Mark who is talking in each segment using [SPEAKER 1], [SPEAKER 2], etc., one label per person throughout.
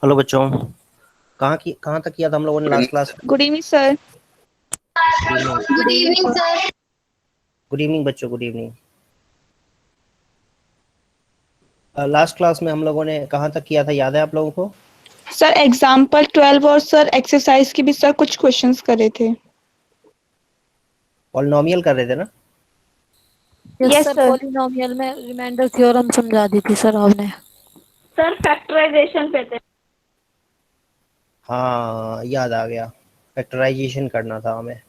[SPEAKER 1] Hello बच्चों, कहाँ तक किया था हम लोगों ने लास्ट क्लास में?
[SPEAKER 2] Good evening sir.
[SPEAKER 1] Good evening.
[SPEAKER 3] Good evening sir.
[SPEAKER 1] Good evening बच्चों, गुड इवनिंग। लास्ट क्लास में हम लोगों ने कहाँ तक किया था, याद है आप लोगों को?
[SPEAKER 2] सर एग्जाम्पल 12 और सर एक्सरसाइज की भी सर कुछ क्वेश्चंस करे थे।
[SPEAKER 1] पॉलिनोमियल कर रहे थे ना?
[SPEAKER 3] Yes
[SPEAKER 2] yes
[SPEAKER 3] sir,
[SPEAKER 2] sir.
[SPEAKER 3] Polynomial में रिमाइंडर थ्योरम समझा दी थी सर आपने।
[SPEAKER 2] सर फैक्टराइजेशन पे थे।
[SPEAKER 1] हाँ, याद आ गया। फैक्टराइजेशन करना था हमें।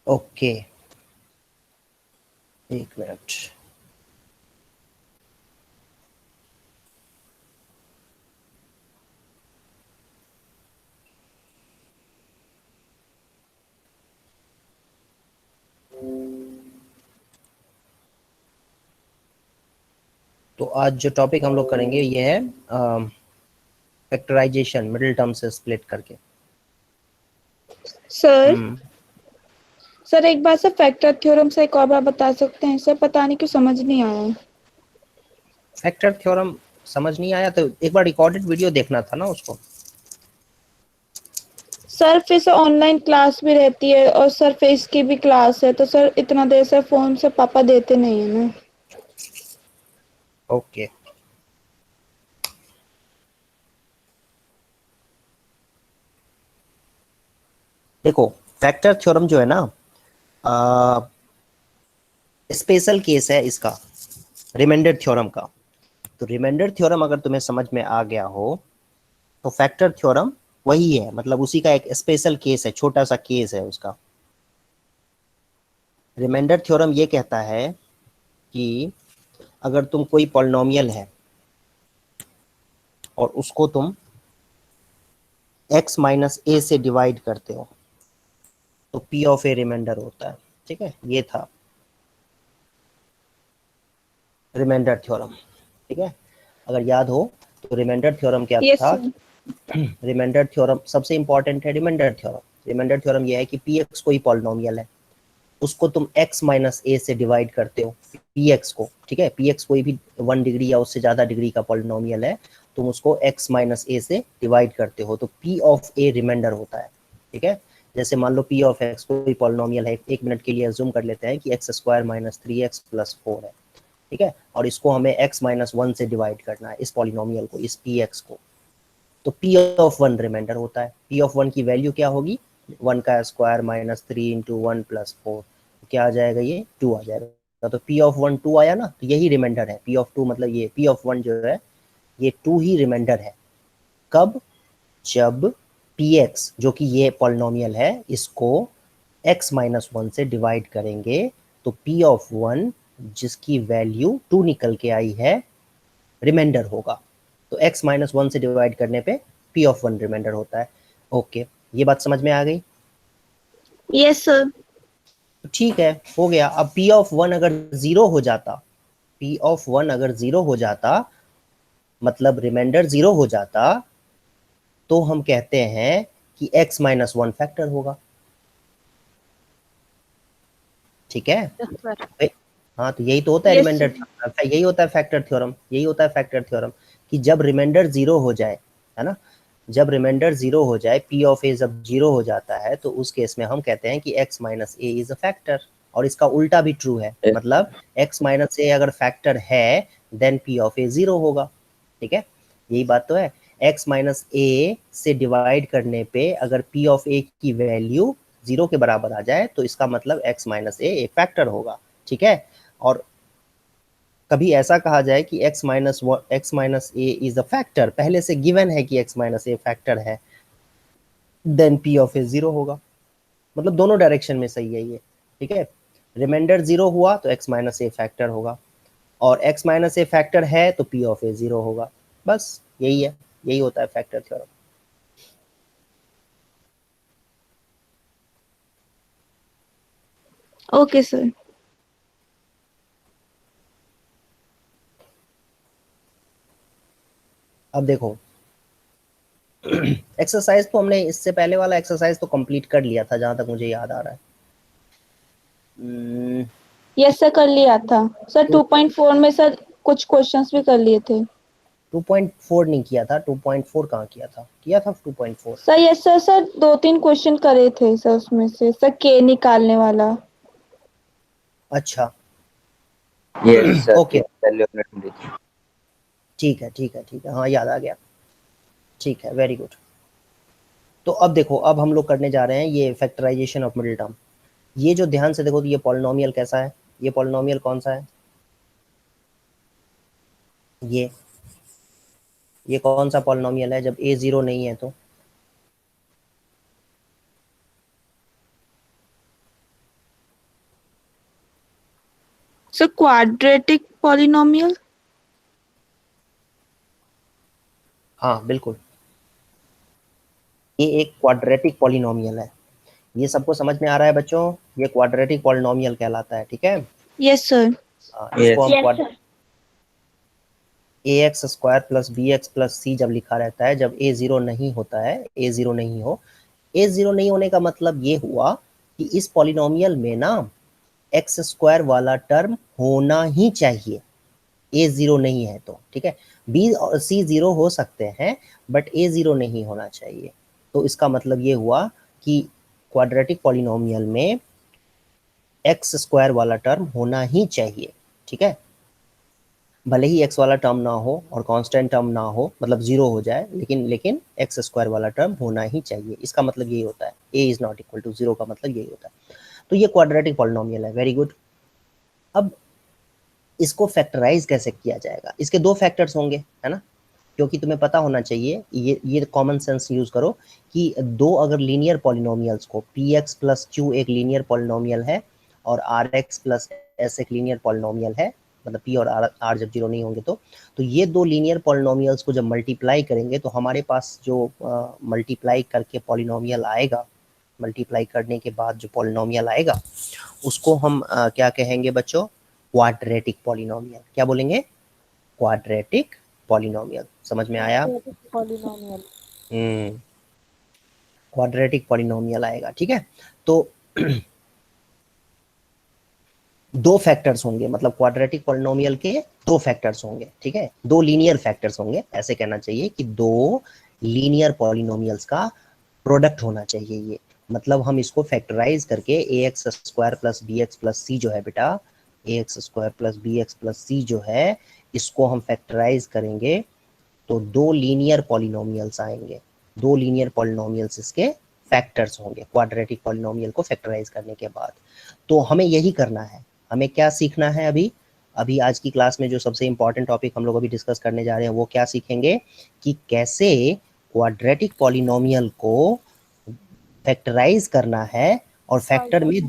[SPEAKER 1] ओके, एक मिनट। तो आज जो टॉपिक हम लोग करेंगे ये है फैक्टराइजेशन, मिडिल टर्म से स्प्लिट करके।
[SPEAKER 2] सर सर एक बार सर फैक्टर थ्योरम से एक और बार बता सकते हैं सर? पता नहीं क्यों समझ नहीं आया।
[SPEAKER 1] फैक्टर थ्योरम समझ नहीं आया तो एक बार रिकॉर्डेड वीडियो देखना था ना उसको।
[SPEAKER 2] सर फिर से ऑनलाइन क्लास भी रहती है और सर फेस की भी क्लास है, तो सर इतना देर से फोन से पापा देते नहीं है ना।
[SPEAKER 1] ओके, देखो, फैक्टर थ्योरम जो है ना, स्पेशल केस है इसका, रिमाइंडर थ्योरम का। तो रिमाइंडर थ्योरम अगर तुम्हें समझ में आ गया हो तो फैक्टर थ्योरम वही है, मतलब उसी का एक स्पेशल केस है, छोटा सा केस है उसका। रिमाइंडर थ्योरम ये कहता है कि अगर तुम कोई पॉलिनोमियल है और उसको तुम x माइनस ए से डिवाइड करते हो तो p ऑफ ए रिमाइंडर होता है। ठीक है, ये था रिमाइंडर थ्योरम। ठीक है, अगर याद हो तो रिमाइंडर थ्योरम क्या
[SPEAKER 2] यस
[SPEAKER 1] था?
[SPEAKER 2] सर।
[SPEAKER 1] रिमाइंडर थ्योरम सबसे इंपॉर्टेंट है। रिमाइंडर थ्योरम, रिमाइंडर थ्योरम ये है कि पी एक्स कोई पॉलिनोमियल है, उसको तुम x माइनस ए से डिवाइड करते हो, पी एक्स को। ठीक है, पी एक्स कोई भी 1 डिग्री या उससे ज्यादा डिग्री का पॉलिनोमियल है, तुम उसको x माइनस ए से डिवाइड करते हो तो p ऑफ ए रिमाइंडर होता है। ठीक है, जैसे मान लो p ऑफ x कोई पॉलिनोमियल है, एक मिनट के लिए अज्यूम कर लेते हैं कि एक्स स्क्वायर माइनस 3x+4 है। ठीक है, और इसको हमें x माइनस 1 से डिवाइड करना है, इस पॉलिनोमियल को, इस पी एक्स को। तो p ऑफ 1 रिमाइंडर होता है। p ऑफ 1 की वैल्यू क्या होगी? 1 का स्क्वायर माइनस 3 इंटू 1+4, क्या आ जाएगा? ये 2 आ जाएगा। तो p ऑफ 1 2 आया ना, तो यही रिमाइंडर है। p ऑफ 2 मतलब ये p ऑफ 1 जो है ये 2 ही रिमाइंडर है। कब? जब px जो कि ये पॉलिनोमियल है इसको x माइनस 1 से डिवाइड करेंगे तो p ऑफ 1 जिसकी वैल्यू 2 निकल के आई है रिमाइंडर होगा। तो x माइनस 1 से डिवाइड करने पे p ऑफ 1 रिमाइंडर होता है। ओके, ये बात समझ में आ गई?
[SPEAKER 2] Yes sir.
[SPEAKER 1] तो ठीक है, हो गया। अब p ऑफ 1 अगर 0 हो जाता, p ऑफ 1 अगर 0 हो जाता, मतलब रिमाइंडर 0 हो जाता, तो हम कहते हैं कि x माइनस 1 फैक्टर होगा। ठीक है,
[SPEAKER 3] यस सर।
[SPEAKER 1] हाँ, तो यही तो होता है
[SPEAKER 2] यस
[SPEAKER 1] रिमाइंडर
[SPEAKER 2] सर।
[SPEAKER 1] थ्योरम, यही होता है फैक्टर थ्योरम, यही होता है फैक्टर थ्योरम कि जब रिमाइंडर 0 हो जाए, है ना, जब रिमाइंडर 0 हो जाए, p ऑफ ए जब 0 हो जाता है तो उस केस में हम कहते हैं कि x minus A is a factor. और इसका उल्टा भी ट्रू है, मतलब x माइनस ए अगर फैक्टर है देन p ऑफ ए 0 होगा। ठीक है, यही बात तो है। x माइनस ए से डिवाइड करने पे अगर p ऑफ ए की वैल्यू 0 के बराबर आ जाए तो इसका मतलब x माइनस ए एक फैक्टर होगा। ठीक है, और कभी ऐसा कहा जाए कि x minus A is a factor, पहले से गिवन है कि x माइनस ए फैक्टर है, देन p ऑफ ए 0 होगा। मतलब दोनों डायरेक्शन में सही है ये। ठीक है, रिमाइंडर 0 हुआ तो x माइनस ए फैक्टर होगा, और x माइनस ए फैक्टर है तो p ऑफ ए 0 होगा। बस यही है, यही होता है फैक्टर थ्योरम।
[SPEAKER 2] Okay sir.
[SPEAKER 1] अब देखो एक्सरसाइज तो हमने इससे पहले वाला एक्सरसाइज तो कंप्लीट कर लिया था जहां तक मुझे याद आ रहा है।
[SPEAKER 2] यस सर, कर लिया था सर। 2.4 में सर कुछ क्वेश्चंस भी कर लिए थे।
[SPEAKER 1] 2.4 नहीं किया था, 2.4 कहाँ किया था? किया था 2.4।
[SPEAKER 2] Sir yes sir, sir 2-3 question करे थे सर उसमें से सर, के निकालने वाला।
[SPEAKER 1] अच्छा
[SPEAKER 4] यस सर,
[SPEAKER 1] ओके,
[SPEAKER 4] के वैल्यू हमने ढूंढी थी।
[SPEAKER 1] ठीक है ठीक है ठीक है, हाँ याद आ गया। ठीक है, वेरी गुड। तो अब देखो, अब हम लोग करने जा रहे हैं ये फैक्टराइजेशन ऑफ मिडिल टर्म। ये जो ध्यान से देखो तो ये पॉलिनोमियल कैसा है, ये पॉलिनोमियल कौन सा है? ये कौन सा पॉलिनोमियल है जब ए जीरो नहीं है तो?
[SPEAKER 2] Sir quadratic polynomial.
[SPEAKER 1] हाँ बिल्कुल, ये एक क्वाड्रेटिक पॉलिनोमियल है। ये सबको समझ में आ रहा है बच्चों? ये क्वाड्रेटिक पॉलिनोमियल कहलाता है, ठीक है।
[SPEAKER 2] Yes sir.
[SPEAKER 1] इसको हम
[SPEAKER 2] yes sir.
[SPEAKER 1] A x square plus b x plus c जब लिखा रहता है, जब ए जीरो नहीं होता है, ए जीरो नहीं हो, ए जीरो नहीं होने का मतलब ये हुआ कि इस पॉलिनोमियल में ना एक्स स्क्वायर वाला टर्म होना ही चाहिए, ए जीरो नहीं है तो, ठीक है। बी और सी जीरो हो सकते हैं बट ए जीरो नहीं होना चाहिए। तो इसका मतलब ये हुआ कि क्वाड्रेटिक पॉलिनोमियल में एक्स स्क्वायर वाला टर्म होना ही चाहिए, ठीक है। भले ही एक्स वाला टर्म ना हो और कांस्टेंट टर्म ना हो, मतलब जीरो हो जाए, लेकिन लेकिन एक्स स्क्वायर वाला टर्म होना ही चाहिए। इसका मतलब यही होता है, a is not equal to zero का मतलब यही होता है। तो ये क्वाड्रेटिक पॉलिनोमियल है, वेरी गुड। अब इसको फैक्टराइज कैसे किया जाएगा? इसके दो फैक्टर्स होंगे, है ना, क्योंकि तुम्हें पता होना चाहिए, ये कॉमन सेंस यूज करो कि दो अगर लीनियर पॉलिनोमियल्स को, पी एक्स प्लस क्यू एक लीनियर पॉलिनोमियल है और आर एक्स प्लस एस एक लीनियर पॉलिनोमियल है, मतलब पी और आर जब जीरो नहीं होंगे तो ये दो लीनियर पॉलिनोमियल्स को जब मल्टीप्लाई करेंगे तो हमारे पास जो मल्टीप्लाई करके पॉलिनोमियल आएगा, मल्टीप्लाई करने के बाद जो पॉलिनोमियल आएगा उसको हम क्या कहेंगे बच्चों? Quadratic polynomial. क्या बोलेंगे? Quadratic polynomial. समझ में आया?
[SPEAKER 3] पॉलिनोमियल।
[SPEAKER 1] क्वाड्रेटिक पॉलिनोमियल आएगा, ठीक है। तो दो फैक्टर्स होंगे, मतलब क्वाड्रेटिक पॉलिनोमियल के दो फैक्टर्स होंगे, ठीक है, दो लीनियर फैक्टर्स होंगे, ऐसे कहना चाहिए कि दो लीनियर पॉलिनोमियल्स का प्रोडक्ट होना चाहिए ये। मतलब हम इसको फैक्टराइज करके a x square plus b x plus c जो है बेटा, a x square plus b x plus c जो है, इसको हम फैक्टराइज करेंगे तो दो लीनियर पॉलिनोमियल्स आएंगे, दो लीनियर पॉलिनोमियल्स इसके फैक्टर्स होंगे क्वाड्रेटिक पॉलिनोमियल को फैक्टराइज करने के बाद। तो हमें यही करना है। हमें क्या सीखना है अभी? अभी आज की क्लास में जो सबसे इंपॉर्टेंट टॉपिक हम लोग अभी डिस्कस करने जा रहे हैं वो क्या सीखेंगे कि कैसे क्वाड्रेटिक पॉलिनोमियल को फैक्टराइज करना है और फैक्टर में,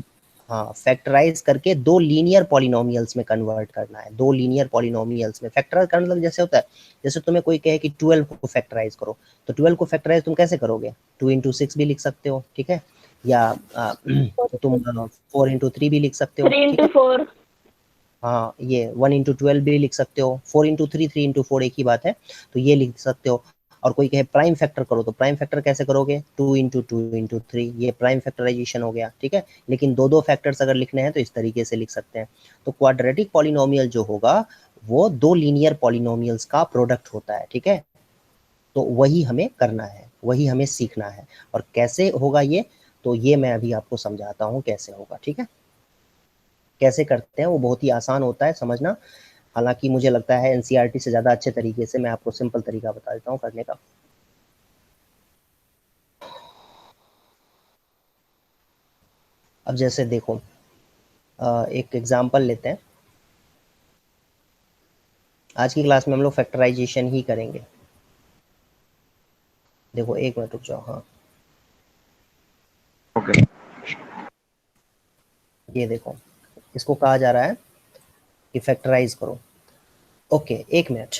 [SPEAKER 1] हाँ, फैक्टराइज करके दो लीनियर पॉलिनोमियल्स में कन्वर्ट करना है। दो लीनियर पॉलिनोमियल्स में फैक्टराइज करना मतलब जैसे होता है, जैसे तुम्हें कोई कहे कि 12 को फैक्टराइज करो, तो 12 को फैक्टराइज तुम कैसे करोगे? 2 इंटू 6 भी लिख सकते हो, ठीक है, या तुम 4 इंटू 3 भी लिख सकते हो,
[SPEAKER 2] 3
[SPEAKER 1] ठीक
[SPEAKER 2] into
[SPEAKER 1] है।
[SPEAKER 2] 4।
[SPEAKER 1] हाँ, ये 1 इंटू 12 भी लिख सकते हो, 4 इंटू 3, 3 इंटू 4 एक ही बात है, तो ये लिख सकते हो। और कोई कहे प्राइम फैक्टर करो, तो प्राइम फैक्टर कैसे करोगे? 2 इंटू 2 इंटू 3, ये प्राइम फैक्टराइजेशन हो गया, ठीक है। लेकिन दो दो फैक्टर्स अगर लिखने हैं तो इस तरीके से लिख सकते हैं। तो क्वाड्रेटिक पॉलिनोमियल जो होगा वो दो लीनियर पॉलिनोमियल्स का प्रोडक्ट होता है, ठीक है। तो वही हमें करना है, वही हमें सीखना है। और कैसे होगा ये, तो ये मैं अभी आपको समझाता हूँ कैसे होगा, ठीक है। कैसे करते हैं वो बहुत ही आसान होता है समझना। हालांकि मुझे लगता है एनसीईआरटी से ज़्यादा अच्छे तरीके से मैं आपको सिंपल तरीका बता देता हूँ करने का। अब जैसे देखो, एक एग्जांपल लेते हैं। आज की क्लास में हम लोग फैक्टराइजेशन ही करेंगे। देखो एक मिनट रुक जाओ, हाँ
[SPEAKER 4] ओके।
[SPEAKER 1] ये देखो, इसको कहा जा रहा है कि फैक्टराइज करो। ओके, एक मिनट।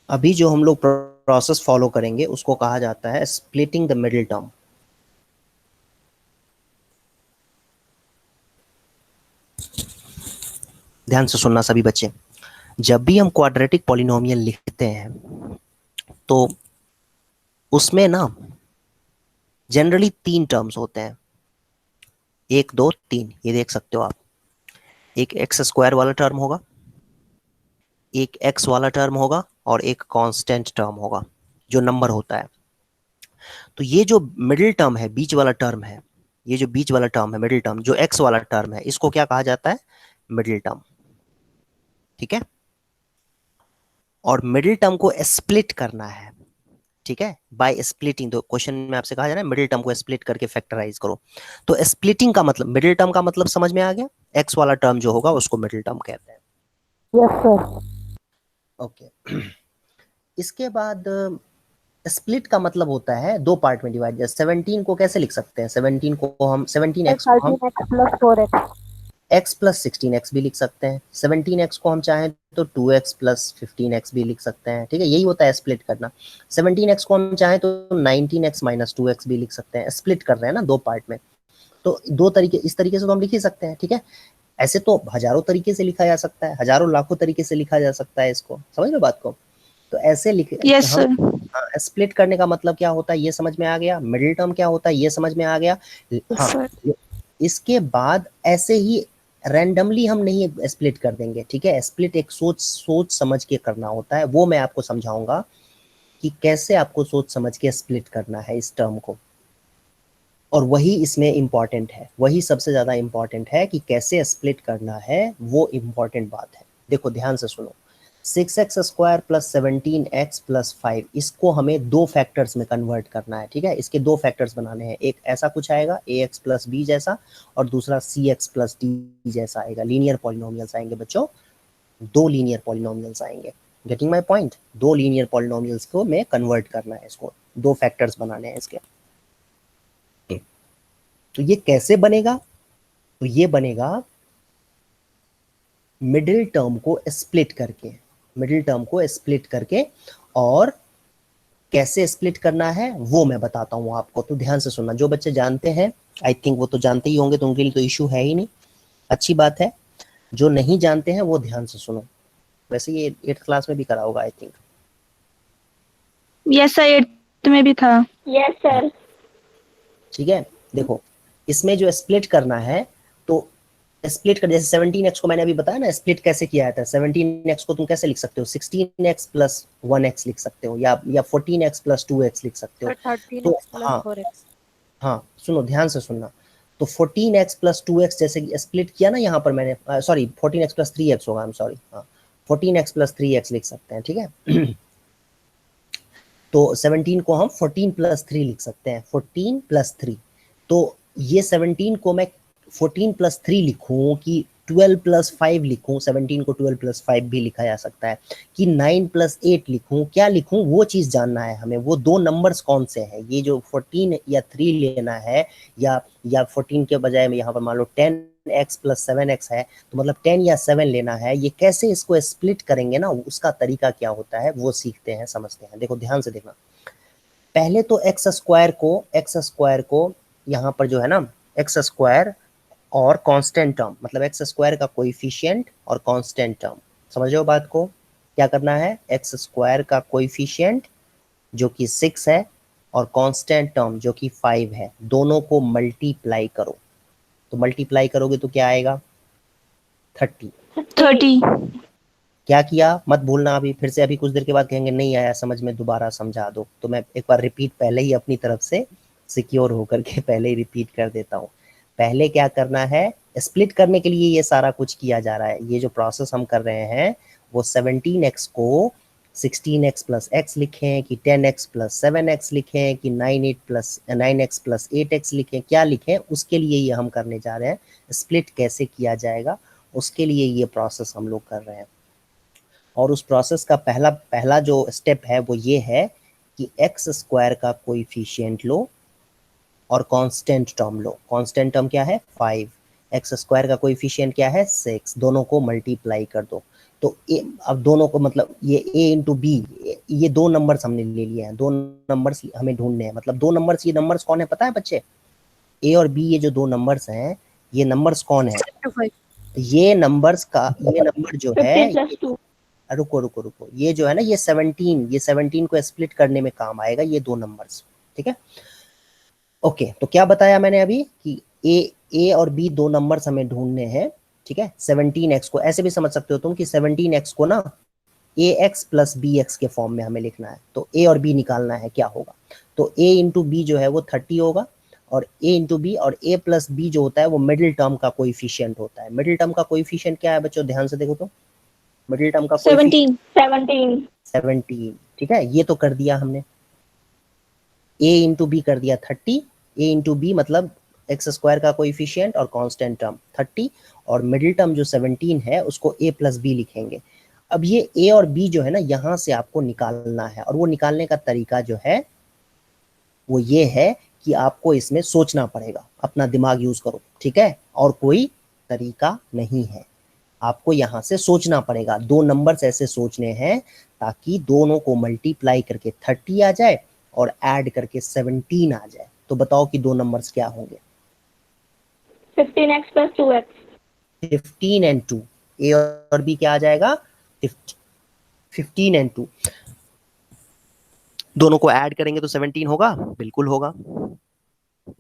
[SPEAKER 1] अभी जो हम लोग प्रोसेस फॉलो करेंगे उसको कहा जाता है स्प्लिटिंग द मिडिल टर्म। ध्यान से सुनना सभी बच्चे, जब भी हम क्वाड्रेटिक पॉलिनोमियल लिखते हैं तो उसमें ना जनरली 3 टर्म्स होते हैं, 1 2 3, ये देख सकते हो आप। एक एक्स स्क्वायर वाला टर्म होगा, एक एक्स वाला टर्म होगा और एक कांस्टेंट टर्म होगा जो नंबर होता है। तो ये जो मिडिल टर्म है, बीच वाला टर्म है, ये जो बीच वाला टर्म है मिडिल टर्म, जो एक्स वाला टर्म है, इसको क्या कहा जाता है? Middle term. ठीक है, और मिडिल टर्म को स्प्लिट करना है। ठीक है, बाय स्प्लिटिंग। तो क्वेश्चन में आपसे कहा जा रहा है मिडिल टर्म को स्प्लिट करके फैक्टराइज करो। तो स्प्लिटिंग का मतलब, मिडिल टर्म का मतलब समझ में आ गया? एक्स वाला टर्म जो होगा उसको मिडिल टर्म कहते हैं।
[SPEAKER 3] Yes sir.
[SPEAKER 1] ओके। इसके बाद स्प्लिट का मतलब होता है 2 पार्ट में डिवाइड। जैसे 17 को कैसे लिख सकते हैं? 17 को हम 17x को हम
[SPEAKER 3] 13x plus 4x।
[SPEAKER 1] x plus 16x भी लिख सकते हैं। 17x को हम चाहें तो 2x प्लस 15x भी लिख सकते हैं। ठीक है, यही होता है स्प्लिट करना। 17x को हम चाहें तो 19x माइनस 2x भी लिख सकते हैं। स्प्लिट कर रहे हैं ना 2 पार्ट में, तो 2 तरीके, इस तरीके से तो हम लिख ही सकते हैं। ठीक है, ऐसे तो हजारों तरीके से लिखा जा सकता है, हजारों लाखों तरीके से लिखा जा सकता है इसको। समझ लो बात को? तो ऐसे लिख
[SPEAKER 2] यस सर।
[SPEAKER 1] हाँ, स्प्लिट करने का मतलब क्या होता है ये समझ में आ गया। मिडिल टर्म क्या होता है ये समझ में आ गया। हाँ,
[SPEAKER 3] सर।
[SPEAKER 1] इसके बाद ऐसे ही रैंडमली हम नहीं स्प्लिट कर देंगे। ठीक है, स्प्लिट एक सोच समझ के करना होता है। वो मैं आपको समझाऊंगा कि कैसे आपको सोच समझ के स्प्लिट करना है इस टर्म को, और वही इसमें इम्पॉर्टेंट है, वही सबसे ज़्यादा इम्पॉर्टेंट है कि कैसे स्प्लिट करना है, वो इम्पॉर्टेंट बात है। देखो ध्यान से सुनो, 6x square plus 17x plus 5, इसको हमें 2 फैक्टर्स में कन्वर्ट करना है। ठीक है, इसके 2 फैक्टर्स बनाने हैं। एक ऐसा कुछ आएगा ax प्लस b जैसा, और दूसरा cx प्लस d जैसा आएगा। लीनियर पॉलिनोमियल्स आएंगे बच्चों, 2 लीनियर पॉलिनोमियल्स आएंगे। Getting my point? 2 linear polynomials को में कन्वर्ट करना है, इसको 2 फैक्टर्स बनाने हैं इसके। तो ये कैसे बनेगा? तो ये बनेगा मिडिल टर्म को स्प्लिट करके, मिडिल टर्म को स्प्लिट करके। और कैसे स्प्लिट करना है वो मैं बताता हूँ आपको, तो ध्यान से सुनना। जो बच्चे जानते हैं, आई थिंक वो तो जानते ही होंगे, तो उनके लिए तो इशू है ही नहीं, अच्छी बात है। जो नहीं जानते हैं वो ध्यान से सुनो। वैसे ये 8th क्लास में भी करा होगा I think.
[SPEAKER 2] Yes sir, 8th में भी था।
[SPEAKER 3] Yes sir.
[SPEAKER 1] ठीक है, देखो इसमें जो स्प्लिट करना है, तो स्प्लिट कर, जैसे 17x को मैंने अभी बताया ना स्प्लिट कैसे किया था। 17x को तुम कैसे लिख सकते हो? 16x प्लस 1x लिख सकते हो, या 14x प्लस 2x लिख सकते हो।
[SPEAKER 3] 13x
[SPEAKER 1] तो
[SPEAKER 3] प्लस 4x।
[SPEAKER 1] हाँ सुनो, ध्यान से सुनना। तो 14x प्लस 2x जैसे स्प्लिट किया ना यहाँ पर मैंने, सॉरी 14x प्लस 3x होगा, आई एम सॉरी, हाँ 14x प्लस 3x लिख सकते हैं। ठीक है, तो 17 को हम 14 प्लस 3 लिख सकते हैं, 14 प्लस 3। तो ये 17 को मैं 14 प्लस 3 लिखूं कि 12 प्लस 5 लिखूं? 17 को 12 प्लस 5 भी लिखा जा सकता है, कि 9 प्लस 8 लिखूं? क्या लिखूं वो चीज़ जानना है हमें। वो 2 नंबर्स कौन से हैं, ये जो 14 या 3 लेना है, या 14 के बजाय में यहाँ पर मान लो 10x प्लस 7x है, तो मतलब 10 या 7 लेना है। ये कैसे इसको स्प्लिट करेंगे ना, उसका तरीका क्या होता है वो सीखते हैं, समझते हैं। देखो ध्यान से देखना, पहले तो एक्स स्क्वायर को यहाँ पर जो है ना, एक्स स्क्वायर और कांस्टेंट टर्म, मतलब एक्स स्क्वायर का कोएफिशिएंट और कांस्टेंट टर्म, समझ रहे हो बात को? क्या करना है? एक्स स्क्वायर का कोएफिशिएंट जो कि 6 है और कांस्टेंट टर्म जो कि 5 है, दोनों को मल्टीप्लाई करो। तो मल्टीप्लाई करोगे तो क्या आएगा? 30।
[SPEAKER 2] 30।
[SPEAKER 1] क्या किया मत भूलना, अभी फिर से, अभी कुछ देर के बाद कहेंगे नहीं आया समझ में, दोबारा समझा दो। तो मैं एक बार रिपीट पहले ही अपनी तरफ से सिक्योर होकर के पहले ही रिपीट कर देता हूँ। पहले क्या करना है? स्प्लिट करने के लिए ये सारा कुछ किया जा रहा है। ये जो प्रोसेस हम कर रहे हैं वो 17x को 16x प्लस x लिखें, कि 10x प्लस 7x लिखें, कि 9x प्लस 8x लिखें, क्या लिखें, उसके लिए ये हम करने जा रहे हैं। स्प्लिट कैसे किया जाएगा उसके लिए ये प्रोसेस हम लोग कर रहे हैं। और उस प्रोसेस का पहला जो स्टेप है वो ये है कि एक्स स्क्वायर का कोएफिशिएंट लो और कांस्टेंट टर्म लो। कांस्टेंट टर्म क्या है? 5। एक्स स्क्वायर का कोएफिशिएंट क्या है? 6। दोनों को मल्टीप्लाई कर दो। तो अब दोनों को मतलब ये a इंटू बी, ये दो नंबर्स हमने ले लिए हैं, दो नंबर्स हमें ढूंढने हैं, मतलब दो नंबर्स, ये नंबर्स कौन है पता है बच्चे? a और b, ये जो दो नंबर्स हैं, ये नंबर्स कौन है? ये नंबर्स का, ये नंबर जो है,
[SPEAKER 3] 50 + 2
[SPEAKER 1] रुको रुको रुको, ये जो है ना, ये 17 को स्प्लिट करने में काम आएगा ये दो नंबर्स, ठीक है। ओके, तो क्या बताया मैंने अभी कि ए और बी दो नंबर्स हमें ढूंढने हैं, ठीक है। 17x को ऐसे भी समझ सकते हो तुम कि 17x को ना ax प्लस bx के फॉर्म में हमें लिखना है, तो a और b निकालना है, क्या होगा? तो a इंटू बी जो है वो 30 होगा, और a इंटू बी, और a प्लस b जो होता है वो मिडिल टर्म का कोएफिशिएंट होता है। मिडिल टर्म का कोएफिशिएंट क्या है बच्चों, ध्यान से देखो तो, मिडिल टर्म का
[SPEAKER 2] 17
[SPEAKER 1] 17, ठीक है। ये तो कर दिया हमने, a इंटू बी कर दिया 30, a इंटू बी मतलब एक्स स्क्वायर का कोएफिशिएंट और कांस्टेंट टर्म 30, और मिडिल टर्म जो 17 है उसको a प्लस बी लिखेंगे। अब ये a और b जो है ना, यहाँ से आपको निकालना है, और वो निकालने का तरीका जो है वो ये है कि आपको इसमें सोचना पड़ेगा, अपना दिमाग यूज करो, ठीक है, और कोई तरीका नहीं है, आपको यहाँ से सोचना पड़ेगा। दो नंबर्स ऐसे सोचने हैं ताकि दोनों को मल्टीप्लाई करके 30 आ जाए और ऐड करके 17 आ जाए। तो बताओ कि दो नंबर्स क्या होंगे?
[SPEAKER 3] 15x + 2x
[SPEAKER 1] 15 एंड 2, ए और बी क्या आ जाएगा? 15 एंड 2, दोनों को ऐड करेंगे तो 17 होगा, बिल्कुल होगा।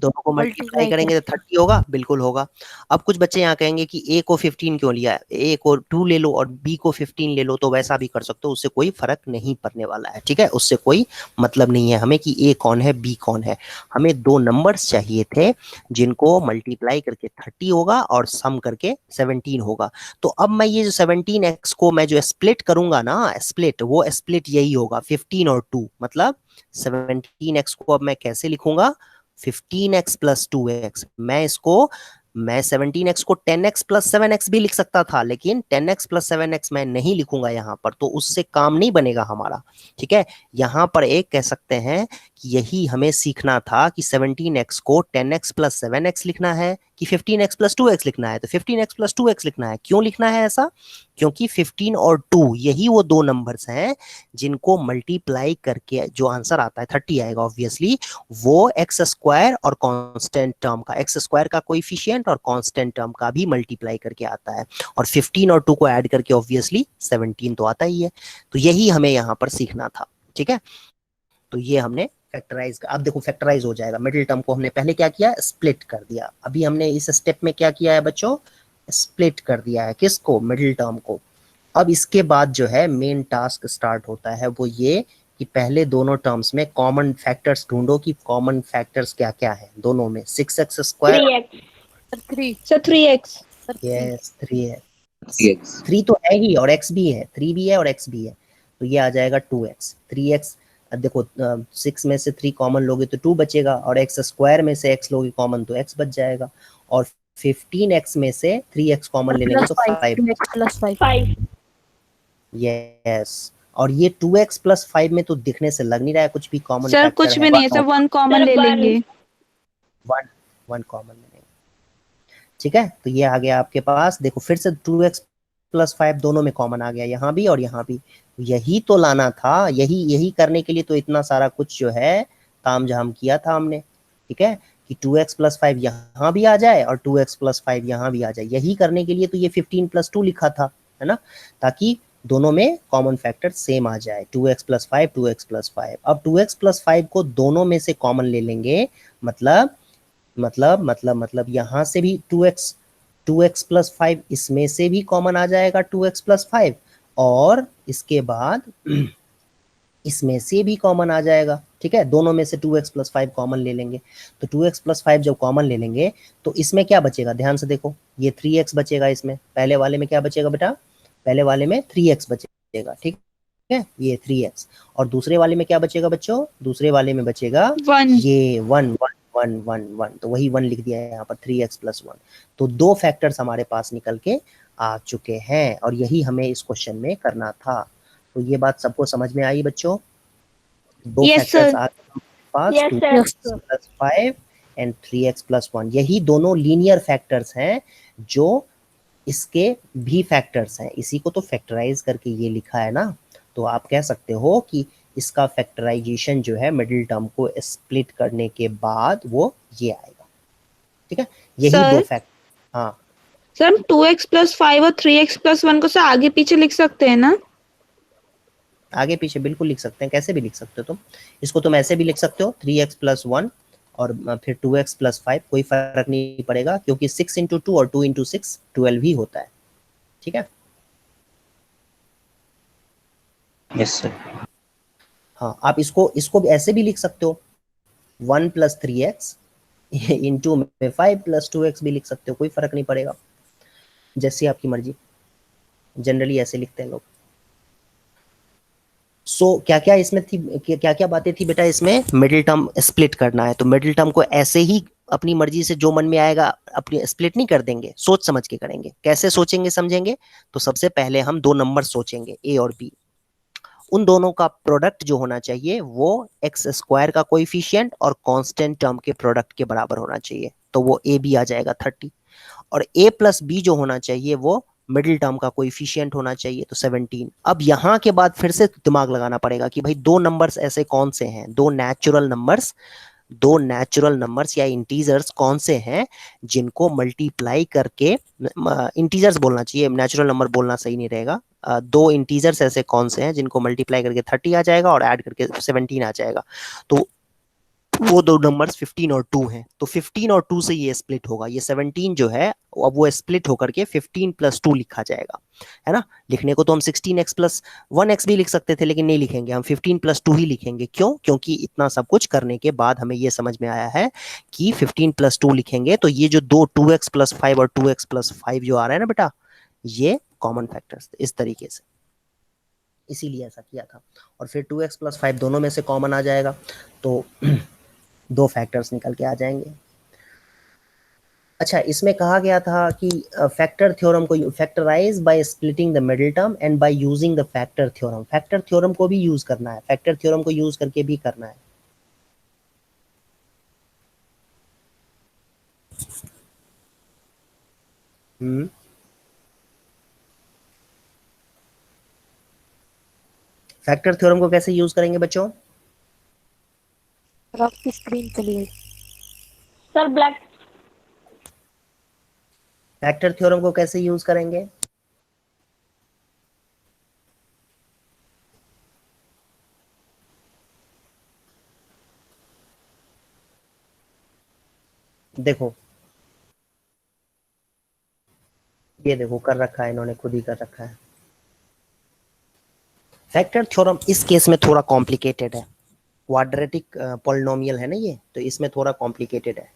[SPEAKER 1] दोनों को मल्टीप्लाई करेंगे तो 30 होगा, बिल्कुल होगा। अब कुछ बच्चे यहाँ कहेंगे कि a को 15 क्यों लिया है, a को 2 ले लो और b को 15 ले लो, तो वैसा भी कर सकते हो, उससे कोई फर्क नहीं पड़ने वाला है, ठीक है, उससे कोई मतलब नहीं है हमें कि a कौन है b कौन है। हमें दो नंबर्स चाहिए थे जिनको मल्टीप्लाई करके 30 होगा और सम करके 17 होगा। तो अब मैं ये जो 17x को मैं जो स्प्लिट करूंगा ना, स्प्लिट, वो स्प्लिट यही होगा 15 और 2, मतलब 17x को अब मैं कैसे लिखूंगा? 15x + 2x। मैं 17x को 10x + 7x भी लिख सकता था, लेकिन 10x + 7x मैं नहीं लिखूंगा यहाँ पर, तो उससे काम नहीं बनेगा हमारा, ठीक है। यहाँ पर एक कह सकते हैं कि यही हमें सीखना था कि 17x को 10x + 7x लिखना है कि 15x + 2x लिखना है। तो 15x + 2x लिखना है। क्यों लिखना है ऐसा? क्योंकि 15 और 2 यही वो दो नंबर्स हैं जिनको मल्टीप्लाई करके जो आंसर आता है 30 आएगा ऑब्वियसली, वो एक्स स्क्वायर और कांस्टेंट टर्म का, एक्स स्क्वायर का कोएफिशिएंट और कांस्टेंट टर्म का भी मल्टीप्लाई करके आता है, और 15 और 2 को ऐड करके ऑब्वियसली 17 तो आता ही है। तो यही हमें यहाँ पर सीखना था, ठीक है। तो ये हमने फैक्टराइज, अब देखो फैक्टराइज हो जाएगा। मिडिल टर्म को हमने पहले क्या किया? स्प्लिट कर दिया। अभी हमने इस स्टेप में क्या किया है बच्चों? स्प्लिट कर दिया है। किसको? मिडिल टर्म को। अब इसके बाद जो है मेन टास्क स्टार्ट होता है, वो ये कि पहले दोनों टर्म्स में कॉमन फैक्टर्स ढूंढो कि कॉमन फैक्टर्स क्या क्या है दोनों में। 6x square,
[SPEAKER 2] 3x
[SPEAKER 1] yes 3x,
[SPEAKER 4] 3x
[SPEAKER 1] 3 तो है ही और x भी है, 3 भी है और x भी है, तो ये आ जाएगा 2x 3x। अब देखो 6 में से 3 कॉमन लोगे तो 2 बचेगा, और x स्क्वायर में से x लोगे कॉमन तो x बच जाएगा, और 15x में से 3x कॉमन ले लेंगे तो 5।
[SPEAKER 3] 5
[SPEAKER 1] यस, और ये 2x + 5 में तो दिखने से लग नहीं रहा है कुछ भी कॉमन
[SPEAKER 2] सर,
[SPEAKER 1] फैक्टर
[SPEAKER 2] कुछ भी नहीं है सर, 1 कॉमन ले लेंगे।
[SPEAKER 1] वन कॉमन ले लेंगे, ठीक है। तो ये आ गया आपके पास, देखो फिर से 2x + 5 दोनों में कॉमन आ गया, यहाँ भी और यहाँ भी। यही तो लाना था, यही करने के लिए तो इतना सारा कुछ जो है तामझाम किया था हमने, ठीक है, कि 2x + 5 यहाँ भी आ जाए और 2x + 5 यहाँ भी आ जाए। यही करने के लिए तो ये 15 + 2 लिखा था, है ना, ताकि दोनों में कॉमन फैक्टर सेम आ जाए। 2x + 5 2x + 5। अब 2x + 5 को दोनों में से कॉमन ले लेंगे, मतलब यहाँ से भी 2x + 5 इसमें से भी कॉमन आ जाएगा 2x + 5, और इसके बाद इसमें से भी कॉमन आ जाएगा, ठीक है। दोनों में से 2x + 5 कॉमन ले लेंगे, तो 2x + 5 जब कॉमन ले लेंगे तो इसमें क्या बचेगा? ध्यान से देखो, ये 3x बचेगा। इसमें पहले वाले में क्या बचेगा बेटा? पहले वाले में 3x बचेगा, ठीक है, ये 3x। और दूसरे वाले में क्या बचेगा बच्चों? दूसरे वाले में बचेगा
[SPEAKER 2] 1
[SPEAKER 1] ये 1 1 1 1 1, तो वही 1 लिख दिया है यहाँ पर, 3x + 1। तो दो फैक्टर्स हमारे पास निकल के आ चुके हैं, और यही हमें इस क्वेश्चन में करना था। तो ये बात सबको समझ में आई बच्चों? दो
[SPEAKER 2] Yes,
[SPEAKER 1] फैक्टर्स
[SPEAKER 2] sir.
[SPEAKER 1] आ गए हमारे पास,
[SPEAKER 3] Yes,
[SPEAKER 1] 2x
[SPEAKER 3] sir.
[SPEAKER 1] + 5 and 3x + 1। यही दोनों लीनियर फैक्टर्स हैं जो इसके भी फैक्टर्स हैं, इसी को तो फैक्टराइज करके ये लिखा है ना, तो आप कह सकते हो कि इसका फैक्टराइजेशन जो है मिडिल टर्म को स्प्लिट करने के बाद वो ये आएगा। ठीक है, यही दो
[SPEAKER 2] सर
[SPEAKER 1] फैक्ट। हाँ
[SPEAKER 2] सर हम 2x+5 और 3x+1 को सर आगे पीछे लिख सकते हैं ना?
[SPEAKER 1] आगे पीछे बिल्कुल लिख सकते हैं, कैसे भी लिख सकते हो तुम इसको। तुम ऐसे भी लिख सकते हो 3x+1 और फिर 2x+5, कोई फर्क नहीं पड़ेगा, क्योंकि 6 × 2 और 2 × 6 12 ही होता है। ठीक है,
[SPEAKER 4] यस सर।
[SPEAKER 1] हाँ आप इसको भी ऐसे भी लिख सकते हो, 1 + 3x इंटू में 5 + 2x भी लिख सकते हो, कोई फर्क नहीं पड़ेगा, जैसी आपकी मर्जी। जनरली ऐसे लिखते हैं लोग। सो क्या क्या इसमें थी, क्या क्या बातें थी बेटा इसमें? मिडिल टर्म स्प्लिट करना है, तो मिडिल टर्म को ऐसे ही अपनी मर्जी से जो मन में आएगा अपनी स्प्लिट नहीं कर देंगे, सोच समझ के करेंगे। कैसे सोचेंगे समझेंगे? तो सबसे पहले हम दो नंबर सोचेंगे, ए और बी। उन दोनों का प्रोडक्ट जो होना चाहिए वो x² का कोएफिशिएंट और कांस्टेंट टर्म के प्रोडक्ट के बराबर होना चाहिए, तो वो ए बी आ जाएगा 30। और a + b जो होना चाहिए वो मिडिल टर्म का कोएफिशिएंट होना चाहिए, तो 17। अब यहाँ के बाद फिर से दिमाग लगाना पड़ेगा कि भाई दो नंबर्स ऐसे कौन से हैं, दो नेचुरल नंबर्स या इंटीजर्स कौन से हैं जिनको मल्टीप्लाई करके, इंटीजर्स बोलना चाहिए, नेचुरल नंबर बोलना सही नहीं रहेगा। दो इंटीजर्स ऐसे कौन से हैं जिनको मल्टीप्लाई करके 30 आ जाएगा और ऐड करके 17 आ जाएगा, तो वो दो नंबर्स 15 और 2 हैं। तो 15 और 2 से ये स्प्लिट होगा, ये 17 जो है अब वो स्प्लिट होकर के 15 + 2 लिखा जाएगा, है ना। लिखने को तो हम 16x + 1x भी लिख सकते थे, लेकिन नहीं लिखेंगे, हम 15 + 2 ही लिखेंगे। क्यों? क्योंकि इतना सब कुछ करने के बाद हमें ये समझ में आया है कि 15 + 2 लिखेंगे तो ये जो दो 2x + 5 और 2x + 5 जो आ रहा है ना बेटा, ये कॉमन फैक्टर्स इस तरीके से, इसीलिए ऐसा किया था। और फिर 2x + 5 दोनों में से कॉमन आ जाएगा, तो दो फैक्टर्स निकल के आ जाएंगे। अच्छा, इसमें कहा गया था कि फैक्टर थ्योरम को factorize by splitting the middle term and by using the factor theorem. Factor theorem को भी यूज करना है, फैक्टर थ्योरम को यूज करके भी करना है। फैक्टर थ्योरम को कैसे यूज करेंगे बच्चों?
[SPEAKER 3] आपकी स्क्रीन के लिए सर ब्लैक।
[SPEAKER 1] फैक्टर थ्योरम को कैसे यूज करेंगे? देखो, ये देखो कर रखा है इन्होंने, खुद ही कर रखा है। फैक्टर थ्योरम इस केस में थोड़ा कॉम्प्लिकेटेड है, क्वाड्रेटिक पॉलिनोमियल है ना ये, तो इसमें थोड़ा कॉम्प्लिकेटेड है।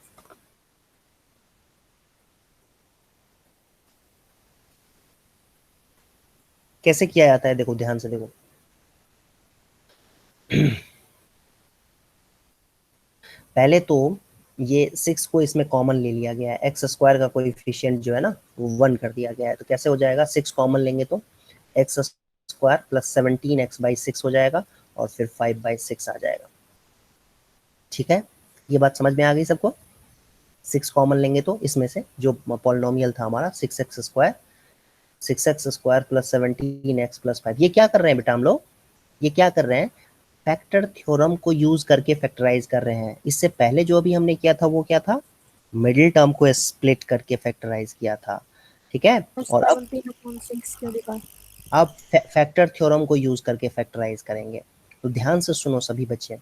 [SPEAKER 1] कैसे किया जाता है देखो, ध्यान से देखो। पहले तो ये 6 को इसमें कॉमन ले लिया गया है, x² का कोएफिशिएंट जो है ना वो 1 कर दिया गया है, तो कैसे हो जाएगा? 6 कॉमन लेंगे तो x² + 17x/6 हो जाएगा और फिर 5/6 आ जाएगा। ठीक है, ये बात समझ में आ गई सबको? 6 कॉमन लेंगे तो इसमें से जो पॉलिनोमियल था हमारा 6x² + 17x + 5, ये क्या कर रहे हैं बेटा हम लोग? ये क्या कर रहे हैं? फैक्टर थ्योरम को यूज करके फैक्टराइज कर रहे हैं। इससे पहले जो अभी हमने किया था वो क्या था? मिडिल टर्म को स्प्लिट करके फैक्टराइज किया था। ठीक है, और अब फैक्टर थ्योरम को यूज करके फैक्टराइज करेंगे। तो ध्यान से सुनो सभी बच्चे।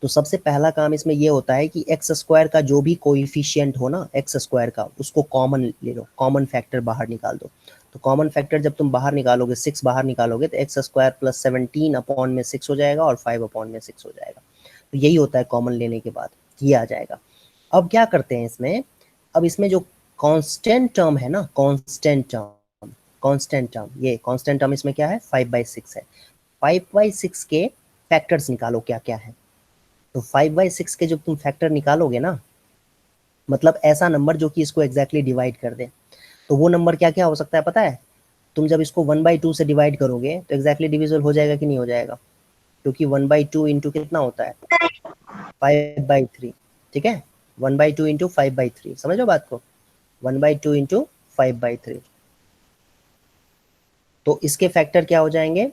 [SPEAKER 1] तो सबसे पहला काम इसमें ये होता है कि x² का जो भी कोएफिशिएंट हो ना x² का, उसको कॉमन ले लो, कॉमन फैक्टर बाहर निकाल दो। तो कॉमन फैक्टर जब तुम बाहर निकालोगे, 6 बाहर निकालोगे, तो x² + 17/6 हो जाएगा और 5/6 हो जाएगा। तो यही होता है कॉमन लेने के बाद, ये आ जाएगा। अब क्या करते हैं इसमें? अब इसमें जो कांस्टेंट टर्म है ना, कांस्टेंट टर्म, ये कांस्टेंट टर्म इसमें क्या है? 5/6 है। 5/6 के फैक्टर्स निकालो क्या क्या है। तो 5/6 के जब तुम फैक्टर निकालोगे ना, मतलब ऐसा नंबर जो कि इसको एग्जैक्टली डिवाइड कर दे, तो वो नंबर क्या क्या हो सकता है पता है? तुम जब इसको 1/2 से डिवाइड करोगे तो एग्जैक्टली डिविजिबल हो जाएगा कि नहीं हो जाएगा? क्योंकि 1/2 इंटू कितना होता है? 5/3। ठीक है, 1/2 इंटू 5/3, समझो बात को? 1/2 इंटू 5/3। तो इसके फैक्टर क्या हो जाएंगे,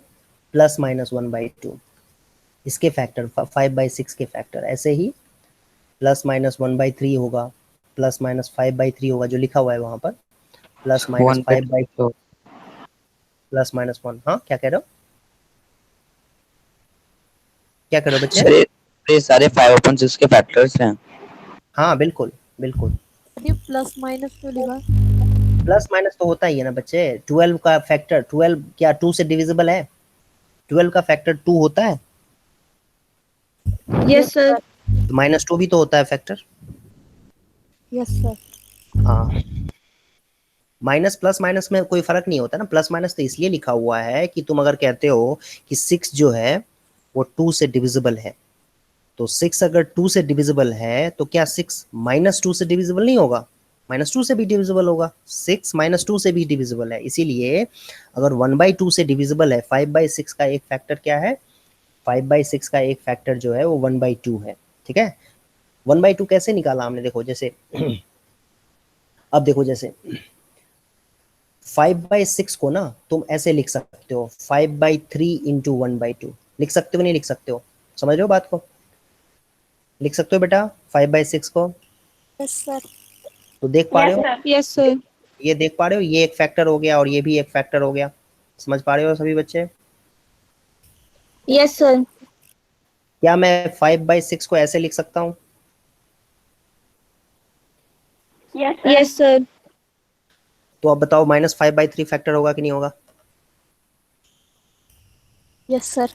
[SPEAKER 1] +-1/2। इसके फैक्टर 5/6 के फैक्टर, ऐसे ही +-1/3 होगा, +-5/3 होगा जो लिखा हुआ है वहां पर,
[SPEAKER 4] वन पे
[SPEAKER 1] +-5/,
[SPEAKER 4] तो
[SPEAKER 1] +-1। हाँ क्या कह रहे हो, क्या कह रहे हो बच्चे?
[SPEAKER 4] सर ये सारे 5/6 के फैक्टर्स हैं।
[SPEAKER 1] हाँ बिल्कुल बिल्कुल,
[SPEAKER 3] ये प्लस माइनस क्यों लिखा?
[SPEAKER 1] प्लस माइनस तो होता ही है ना बच्चे। 12 का फैक्टर, 12 क्या 2 से डिविजिबल है? 12 का फैक्टर 2 होता है,
[SPEAKER 2] यस सर।
[SPEAKER 1] -2 भी तो होता है फैक्टर।
[SPEAKER 3] Yes sir.
[SPEAKER 1] हाँ, माइनस प्लस माइनस में कोई फर्क नहीं होता ना। प्लस माइनस तो इसलिए लिखा हुआ है कि तुम अगर कहते हो कि 6 जो है वो 2 से डिविजिबल है, तो 6 अगर 2 से डिविजिबल है तो क्या 6 -2 से डिविजिबल नहीं होगा? -2 से भी डिविजिबल होगा, 6 -2 से भी डिविजिबल है। इसीलिए अगर 1/2 से डिविजिबल है, 5/6 का एक फैक्टर क्या है, 5/6 का एक फैक्टर जो है वो 1/2 है। ठीक है, 1/2 कैसे निकाला हमने, देखो जैसे अब देखो जैसे 5/6 को ना तुम ऐसे लिख सकते हो, 5/3 इंटू 1/2 लिख सकते हो, नहीं लिख सकते हो? समझ रहे हो बात को? लिख सकते हो बेटा 5/6 को?
[SPEAKER 3] Yes sir.
[SPEAKER 1] तो देख पा रहे हो,
[SPEAKER 2] यस सर।
[SPEAKER 1] ये देख पा रहे हो, ये एक फैक्टर हो गया और ये भी एक फैक्टर हो गया। समझ पा रहे हो सभी बच्चे?
[SPEAKER 2] Yes sir.
[SPEAKER 1] क्या मैं 5/6 को ऐसे लिख सकता हूँ?
[SPEAKER 2] Yes sir.
[SPEAKER 1] तो अब बताओ -5/3 फैक्टर होगा कि नहीं होगा?
[SPEAKER 3] Yes sir.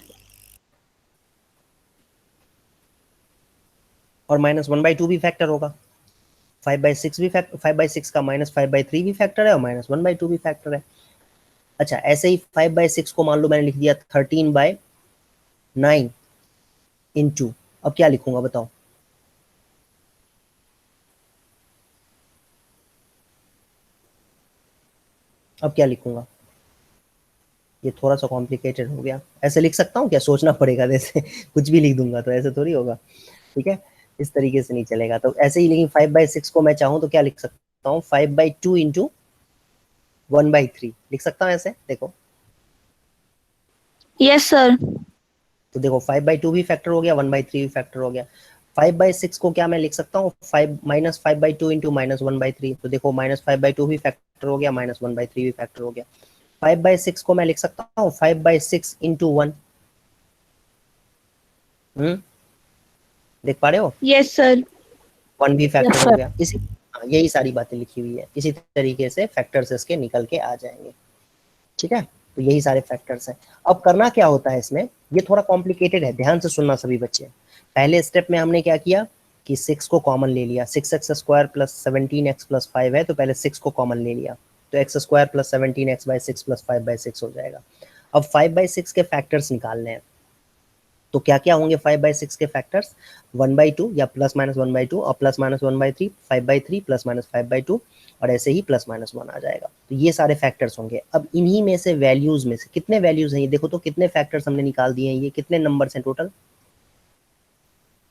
[SPEAKER 1] और -1/2 भी फैक्टर होगा। 5/6 भी फैक्टर, 5/6 का -5/3 भी फैक्टर है और -1/2 भी फैक्टर है। अच्छा, ऐसे ही 5/6 को मान लो मैंने लिख दिया 13/9 इंटू, अब क्या लिखूंगा बताओ? अब क्या लिखूंगा? ये थोड़ा सा कॉम्प्लिकेटेड हो गया। ऐसे लिख सकता हूँ क्या? सोचना पड़ेगा, जैसे कुछ भी लिख दूंगा तो ऐसे थोड़ी होगा। ठीक है, इस तरीके से नहीं चलेगा। तो ऐसे ही, लेकिन 5/6 को मैं चाहूँ तो क्या लिख सकता हूँ, 5/2 इंटू 1/3 लिख सकता हूँ ऐसे, देखो।
[SPEAKER 2] Yes sir.
[SPEAKER 1] तो देखो 5/2 भी फैक्टर हो गया, 1/3 भी फैक्टर हो गया। 5/6 को क्या मैं लिख सकता हूँ, 5/2 इंटू -1/3। तो देखो -5/2 भी फैक्टर हो गया, -1/3 भी फैक्टर हो गया। 5/6 को मैं लिख सकता हूँ 5/6 इंटू 1। देख पा रहे हो?
[SPEAKER 2] Yes sir.
[SPEAKER 1] 1 भी फैक्टर
[SPEAKER 3] Yes,
[SPEAKER 1] हो
[SPEAKER 3] sir.
[SPEAKER 1] गया। इसी, हाँ, यही सारी बातें लिखी हुई है, इसी तरीके से फैक्टर्स इसके निकल के आ जाएंगे। ठीक है, तो यही सारे फैक्टर्स हैं। अब करना क्या होता है इसमें, ये थोड़ा कॉम्प्लिकेटेड है, ध्यान से सुनना सभी बच्चे। पहले स्टेप में हमने क्या किया कि 6 को कॉमन ले लिया, 6x² प्लस 17x प्लस 5 है तो पहले 6 को कॉमन ले लिया, तो x² प्लस 17x/6 प्लस 5/6 हो जाएगा। अब 5/6 के फैक्टर्स निकालने हैं, तो क्या क्या होंगे 5/6 के फैक्टर्स, 1/2 या ±1/2 और ±1/3, 5/3 ±5/2 और ऐसे ही +-1 आ जाएगा। तो ये सारे फैक्टर्स होंगे। अब इन्हीं में से वैल्यूज में से कितने वैल्यूज हैं ये देखो, तो कितने फैक्टर्स हमने निकाल दिए हैं, ये कितने नंबर्स हैं टोटल?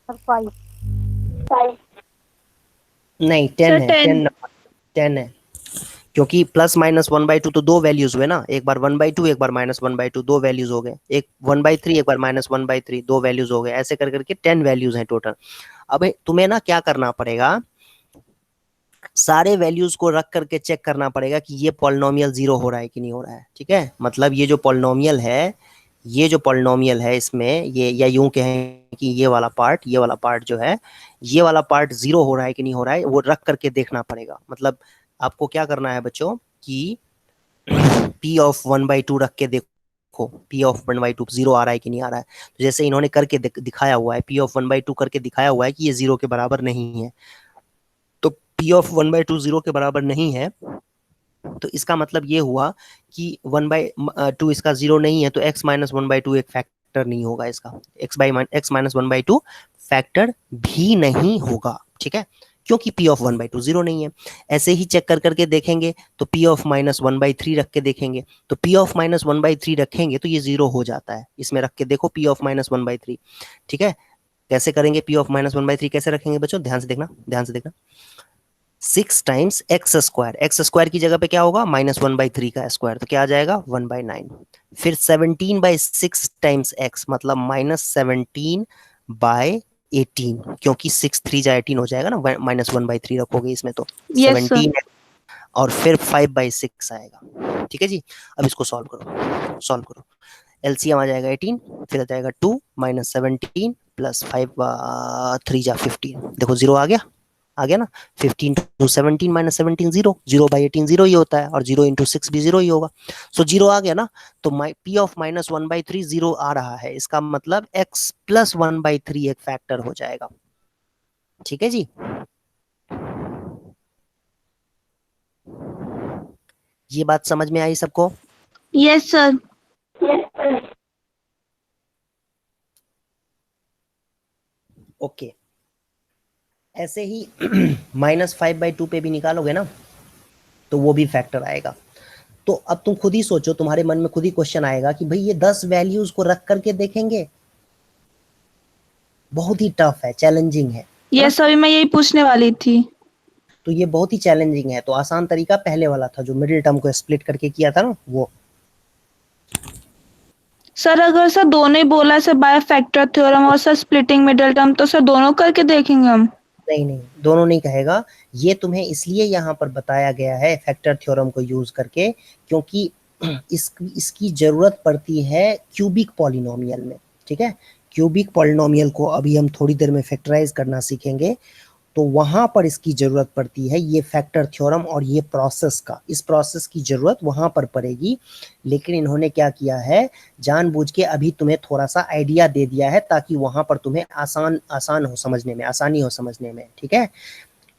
[SPEAKER 3] Sir, 5.
[SPEAKER 1] नहीं 10
[SPEAKER 2] सर
[SPEAKER 1] है, 10
[SPEAKER 2] 10।
[SPEAKER 1] नंबर 10 है, क्योंकि +-1/2 तो दो वैल्यूज हुए ना, एक बार 1/2 एक बार -1/2, दो वैल्यूज हो गए, एक 1/3 एक बार -1/3, दो वैल्यूज हो गए, ऐसे कर करके 10 वैल्यूज हैं टोटल। अब तुम्हें ना क्या करना पड़ेगा, सारे वैल्यूज को रख करके चेक करना पड़ेगा कि ये पॉलिनोमियल जीरो हो रहा है कि नहीं हो रहा है। ठीक है, मतलब ये जो पॉलिनोमियल है, ये जो पॉलिनोमियल है इसमें, ये या यूं कहें कि ये वाला पार्ट जो है, ये वाला पार्ट जीरो हो रहा है कि नहीं हो रहा है, वो रख करके देखना पड़ेगा। मतलब आपको क्या करना है बच्चों कि P ऑफ 1/2 रख के देखो, P ऑफ 1/2 जीरो आ रहा है कि नहीं आ रहा है। तो जैसे इन्होंने करके दिखाया हुआ है, P ऑफ 1/2 करके दिखाया हुआ है कि ये जीरो के बराबर नहीं है, तो P ऑफ 1/2 जीरो के बराबर नहीं है, तो इसका मतलब ये हुआ कि 1/2 इसका जीरो नहीं है, तो x - 1/2 एक फैक्टर नहीं होगा इसका, x - 1/2 फैक्टर भी नहीं होगा। ठीक है, क्योंकि P ऑफ 1/2 जीरो नहीं है। ऐसे ही चेक कर करके देखेंगे तो P ऑफ -1/3 रख के देखेंगे, तो P ऑफ -1/3 रखेंगे तो ये जीरो हो जाता है। इसमें रख के देखो P ऑफ -1/3। ठीक है, कैसे करेंगे P ऑफ -1/3 कैसे रखेंगे बच्चों, ध्यान से देखना, ध्यान से देखना। 6 times x square, x square की जगह पे क्या होगा -1/3 का स्क्वायर, तो क्या आ जाएगा 1/9। फिर 17/6 टाइम्स एक्स मतलब -17/18, क्योंकि 6 3 जा 18 हो जाएगा ना, -1/3 रखोगे इसमें तो
[SPEAKER 2] यस सर।
[SPEAKER 1] 17, और फिर 5/6 आएगा। ठीक है जी, अब इसको सॉल्व करो, सॉल्व करो। एलसीएम आ जाएगा 18, फिर आ जाएगा 2 -17 प्लस 5 3 जा 15, देखो 0 आ गया ना। 15 to 17 -17 0, 0/18 0 ही होता है, और 0 into 6 भी 0 ही होगा। सो 0 आ गया ना, तो P of -1/3 0 आ रहा है, इसका मतलब x plus 1/3 एक फैक्टर हो जाएगा। ठीक है जी, ये बात समझ में आई सबको?
[SPEAKER 2] Yes sir.
[SPEAKER 1] ओके, ऐसे ही -5/2 पे भी निकालोगे ना, तो वो भी फैक्टर आएगा। तो अब तुम खुद ही सोचो, तुम्हारे मन में खुद ही क्वेश्चन आएगा कि भाई ये 10 वैल्यूज को रख करके देखेंगे, बहुत ही टफ है, चैलेंजिंग है।
[SPEAKER 2] यस, अभी मैं यही पूछने वाली थी।
[SPEAKER 1] तो ये बहुत ही चैलेंजिंग है, तो आसान तरीका पहले वाला था जो मिडिल टर्म को स्प्लिट करके किया था ना, वो।
[SPEAKER 2] सर अगर सर दोनों ही बोला सर बाय फैक्टर थ्योरम और सर स्प्लिटिंग मिडिल टर्म, तो सर दोनों करके देखेंगे हम।
[SPEAKER 1] नहीं नहीं, दोनों नहीं कहेगा, ये तुम्हें इसलिए यहाँ पर बताया गया है फैक्टर थ्योरम को यूज करके, क्योंकि इसकी जरूरत पड़ती है क्यूबिक पॉलिनोमियल में। ठीक है, क्यूबिक पॉलिनोमियल को अभी हम थोड़ी देर में फैक्टराइज करना सीखेंगे, तो वहां पर इसकी जरूरत पड़ती है, ये फैक्टर थ्योरम और ये प्रोसेस का, इस प्रोसेस की जरूरत वहां पर पड़ेगी। लेकिन इन्होंने क्या किया है, जानबूझ के अभी तुम्हें थोड़ा सा आइडिया दे दिया है, ताकि वहां पर तुम्हें आसान हो समझने में, आसानी हो समझने में। ठीक है,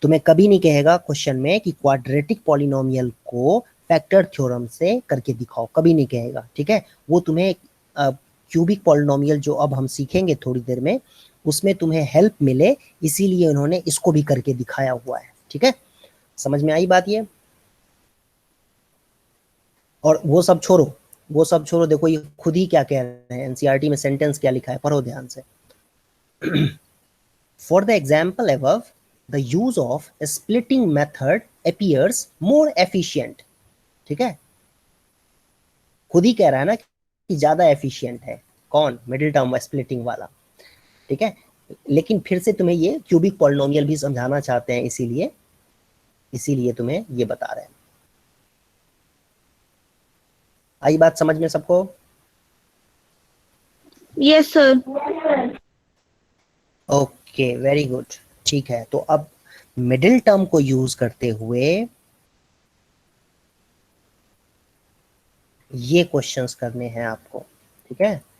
[SPEAKER 1] तुम्हें कभी नहीं कहेगा क्वेश्चन में कि क्वाड्रेटिक पॉलिनोमियल को फैक्टर थ्योरम से करके दिखाओ, कभी नहीं कहेगा। ठीक है, वो तुम्हें क्यूबिक पॉलिनोमियल जो अब हम सीखेंगे थोड़ी देर में, उसमें तुम्हें हेल्प मिले, इसीलिए उन्होंने इसको भी करके दिखाया हुआ है। ठीक है, समझ में आई बात ये? और वो सब छोड़ो, वो सब छोड़ो, देखो ये खुद ही क्या कह रहे हैं, एनसीईआरटी में सेंटेंस क्या लिखा है, पढ़ो ध्यान से। For the example above, the use of a splitting method appears more efficient. ठीक है, खुद ही कह रहा है ना कि ज्यादा एफिशिएंट है, कौन? मिडिल टर्म स्प्लिटिंग वाला। ठीक है, लेकिन फिर से तुम्हें ये क्यूबिक पॉलिनोमियल भी समझाना चाहते हैं, इसीलिए तुम्हें ये बता रहे हैं। आई बात समझ में सबको?
[SPEAKER 2] Yes sir.
[SPEAKER 1] Okay, very good. ठीक है, तो अब मिडिल टर्म को यूज करते हुए ये क्वेश्चंस करने हैं आपको। ठीक है,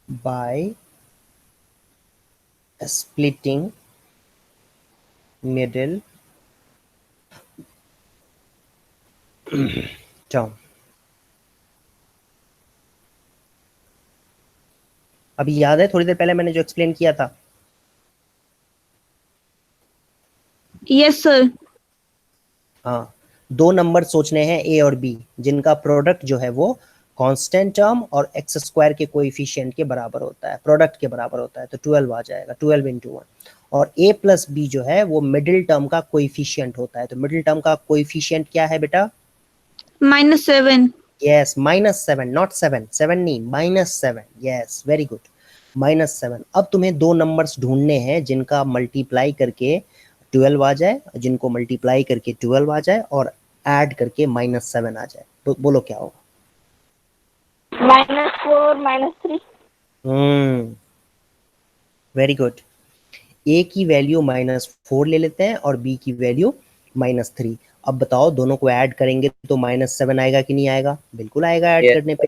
[SPEAKER 1] by splitting middle term। अभी याद है थोड़ी देर पहले मैंने जो एक्सप्लेन किया था?
[SPEAKER 2] Yes sir.
[SPEAKER 1] हाँ, दो नंबर सोचने हैं ए और बी, जिनका प्रोडक्ट जो है वो कांस्टेंट टर्म और एक्स स्क्वायर के कोएफिशिएंट के बराबर होता है, प्रोडक्ट के बराबर होता है, तो 12 आ जाएगा, 12 into 1। और a प्लस बी जो है वो मिडिल टर्म का कोएफिशिएंट होता है, तो मिडिल टर्म का कोएफिशिएंट क्या है बेटा?
[SPEAKER 2] -7।
[SPEAKER 1] यस, -7, नॉट 7, 7 नहीं, -7। Yes, very good, -7। अब तुम्हें दो नंबर्स ढूंढने हैं जिनका मल्टीप्लाई करके 12 आ जाए, जिनको मल्टीप्लाई करके 12 आ जाए और ऐड करके -7 आ जाए। तो बोलो क्या होगा?
[SPEAKER 3] -4 -3।
[SPEAKER 1] Very good. ए की वैल्यू -4 ले लेते हैं और बी की वैल्यू -3। अब बताओ, दोनों को ऐड करेंगे तो -7 आएगा कि नहीं आएगा? बिल्कुल आएगा, ऐड
[SPEAKER 4] Yes.
[SPEAKER 1] करने पे।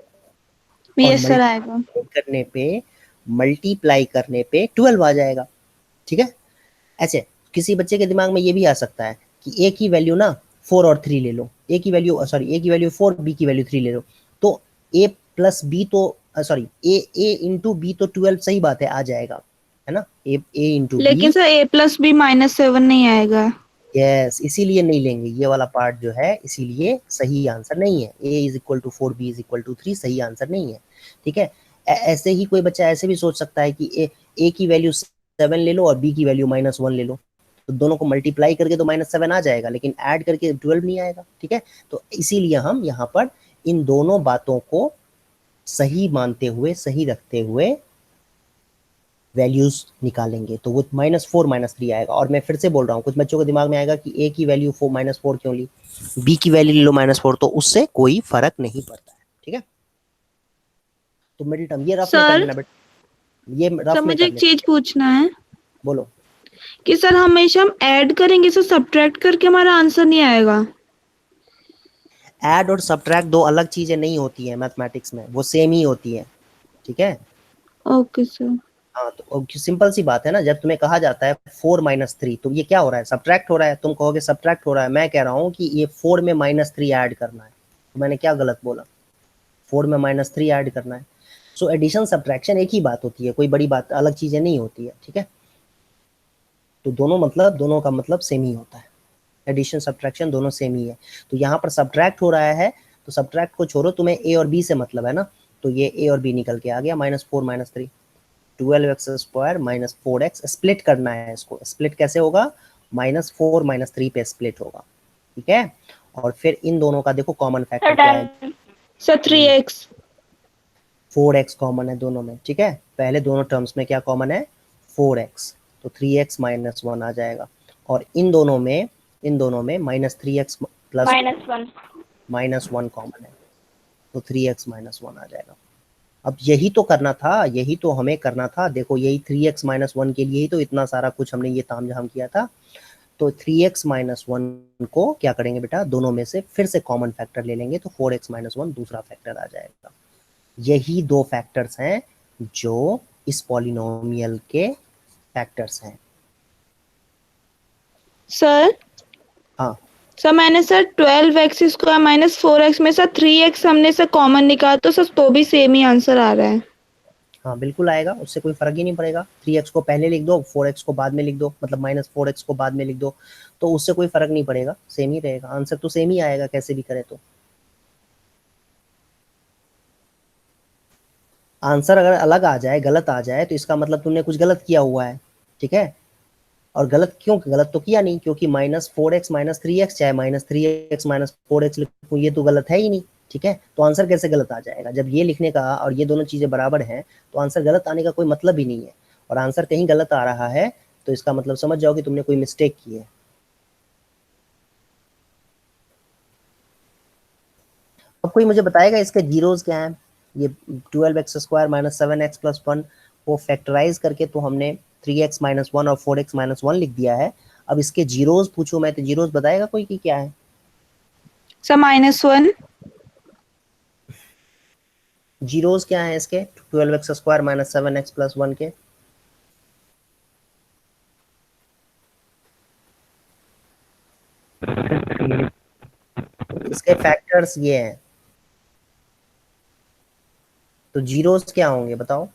[SPEAKER 2] यस सर आएगा।
[SPEAKER 1] करने पे, मल्टीप्लाई करने पे 12 आ जाएगा। ठीक है, ऐसे किसी बच्चे के दिमाग में ये भी आ सकता है कि ए की वैल्यू ना 4 और 3 ले लो, ए की वैल्यू 4, बी की वैल्यू 3 ले लो, तो ए प्लस बी तो ए इंटू बी तो 12 सही बात है, आ जाएगा, है ना? ए इंटू
[SPEAKER 2] लेकिन
[SPEAKER 1] बी।
[SPEAKER 2] सर a + b -7 नहीं आएगा।
[SPEAKER 1] यस, इसीलिए नहीं लेंगे ये वाला पार्ट जो है, इसीलिए सही आंसर नहीं है। a is equal to 4, b is equal to 3 सही आंसर नहीं है, ठीक है। ऐसे ही कोई बच्चा ऐसे भी सोच सकता है कि a की वैल्यू 7 ले लो और b की वैल्यू -1 ले लो, तो दोनों को मल्टीप्लाई करके तो -7 आ जाएगा, लेकिन ऐड करके 12 नहीं आएगा, ठीक है। तो इसीलिए हम यहाँ पर इन दोनों बातों को सही मानते हुए, सही रखते हुए वैल्यूज निकालेंगे, तो वो -4 -3 आएगा। और मैं फिर से बोल रहा हूँ, कुछ बच्चों के दिमाग में आएगा कि a की वैल्यू -4 क्यों ली, b की वैल्यू ले लो -4, तो उससे कोई फर्क नहीं पड़ता है, ठीक है। तो मिडिल टर्म ये रफ में कर
[SPEAKER 2] सर
[SPEAKER 1] लेना बेटा, ये
[SPEAKER 2] सर
[SPEAKER 1] रफ में
[SPEAKER 2] मुझे
[SPEAKER 1] कर
[SPEAKER 2] एक
[SPEAKER 1] लेना।
[SPEAKER 2] चीज पूछना है
[SPEAKER 1] बोलो।
[SPEAKER 2] कि सर हमेशा हम ऐड करेंगे, सर सब्ट्रैक्ट करके हमारा आंसर नहीं आएगा।
[SPEAKER 1] ऐड और सब्ट्रैक्ट दो अलग चीजें नहीं होती है मैथमेटिक्स में, वो सेम ही होती है, ठीक है।
[SPEAKER 2] Okay sir.
[SPEAKER 1] हाँ, तो सिंपल सी बात है ना, जब तुम्हें कहा जाता है 4 -3, तो ये क्या हो रहा है, सब्ट्रैक्ट हो रहा है। तुम कहोगे सब्ट्रैक्ट हो रहा है, मैं कह रहा हूँ कि ये 4 में -3 ऐड करना है, तो मैंने क्या गलत बोला, 4 में -3 ऐड करना है। सो एडिशन सब्ट्रैक्शन एक ही बात होती है, कोई बड़ी बात अलग चीजें नहीं होती है, ठीक है। तो दोनों का मतलब सेम ही होता है, एडिशन सब्ट्रैक्शन दोनों सेम ही है। तो यहाँ पर सब्ट्रैक्ट हो रहा है, तो सब्ट्रैक्ट को छोड़ो, तुम्हें ए और बी से मतलब है ना, तो ये ए और बी निकल के आ गया, -4 -3, 12x² -4x, स्प्लिट करना है इसको। स्प्लिट कैसे होगा, -4 -3 पे स्प्लिट होगा, ठीक है। और फिर इन दोनों का देखो कॉमन फैक्टर क्या है,
[SPEAKER 2] सर 3x।
[SPEAKER 1] 4x कॉमन है दोनों में, ठीक है। पहले दोनों टर्म्स में क्या कॉमन है, 4x, तो 3x -1 आ जाएगा। और इन दोनों में -3x प्लस -1 कॉमन है, तो 3x -1 आ जाएगा। अब यही तो करना था, यही तो हमें करना था, देखो यही 3x -1 के लिए ही तो इतना सारा कुछ हमने ये तामझाम किया था। तो 3x -1 को क्या करेंगे बेटा, दोनों में से फिर से कॉमन फैक्टर ले लेंगे, तो 4x -1 दूसरा फैक्टर आ जाएगा। यही दो फैक्टर्स हैं जो इस पॉलिनोमियल के फैक्टर्स हैं।
[SPEAKER 2] सर
[SPEAKER 1] हाँ,
[SPEAKER 2] सर मैंने सर 12x² -4x में सर 3x हमने सर कॉमन निकाला, तो सर तो भी सेम ही आंसर आ रहा है।
[SPEAKER 1] हाँ बिल्कुल आएगा, उससे कोई फर्क ही नहीं पड़ेगा। 3x को पहले लिख दो, 4x को बाद में लिख दो, मतलब -4x को बाद में लिख दो, तो उससे कोई फर्क नहीं पड़ेगा, सेम ही रहेगा, आंसर तो सेम ही आएगा कैसे भी करे। तो आंसर अगर अलग आ जाए, गलत आ जाए, तो इसका मतलब तुमने कुछ गलत किया हुआ है, ठीक है। और गलत क्यों, गलत तो किया नहीं, क्योंकि -4x -3x चाहे -3x -4x लिखूं, ये तो गलत है ही नहीं, ठीक है। तो आंसर कैसे गलत आ जाएगा, जब ये लिखने का और ये दोनों चीजें बराबर हैं, तो आंसर गलत आने का कोई मतलब ही नहीं है। और आंसर कहीं गलत आ रहा है तो इसका मतलब समझ जाओ कि तुमने कोई मिस्टेक की है। अब कोई मुझे बताएगा इसके जीरोस क्या हैं। ये 12x² -7x + 1 को फैक्टराइज करके तो हमने 3x -1 और 4x -1 लिख दिया है। अब इसके जीरोस पूछूं मैं, तो जीरोस बताएगा कोई कि क्या है।
[SPEAKER 2] सर -1।
[SPEAKER 1] जीरोस क्या है इसके 12x² -7x + 1 के, इसके फैक्टर्स ये हैं, तो जीरोस क्या होंगे बताओ।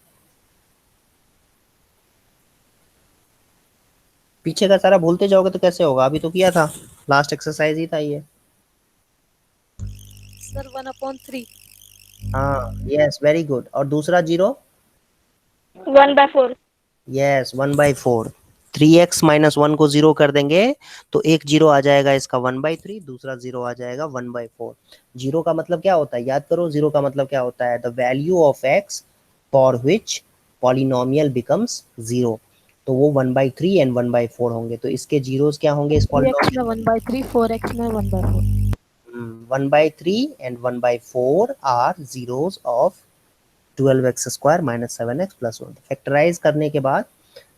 [SPEAKER 1] पीछे का सारा भूलते जाओगे तो कैसे होगा, अभी तो किया था, लास्ट एक्सरसाइज ही था ये।
[SPEAKER 3] सर 1/3।
[SPEAKER 1] हाँ यस, वेरी गुड। और दूसरा जीरो,
[SPEAKER 3] 1/4।
[SPEAKER 1] यस 1/4। 3x -1 को जीरो कर देंगे तो एक जीरो आ जाएगा इसका 1/3, दूसरा जीरो आ जाएगा 1/4। जीरो का मतलब क्या होता है, याद करो, जीरो का मतलब क्या होता है, the value of x for which polynomial becomes zero. तो वो 1/3 एंड 1/4 होंगे। तो इसके जीरोस क्या होंगे इस
[SPEAKER 3] 3x में
[SPEAKER 1] पॉलिनोमियल,
[SPEAKER 3] 1/3, 4x में 1/4।
[SPEAKER 1] 1/3 and 1/4 are zeros of 12x² -7x + 1। Factorize करने के बाद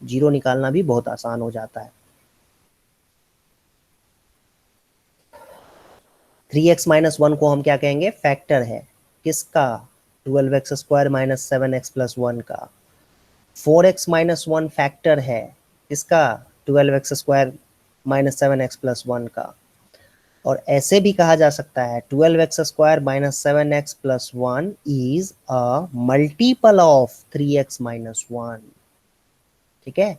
[SPEAKER 1] जीरो निकालना भी बहुत आसान हो जाता है। 3x -1 को हम क्या कहेंगे, फैक्टर है किसका, 12x² -7x + 1 का। 4x -1 फैक्टर है किसका, 12x² -7x + 1 का। और ऐसे भी कहा जा सकता है 12x² -7x + 1 is a multiple of 3x -1, ठीक है।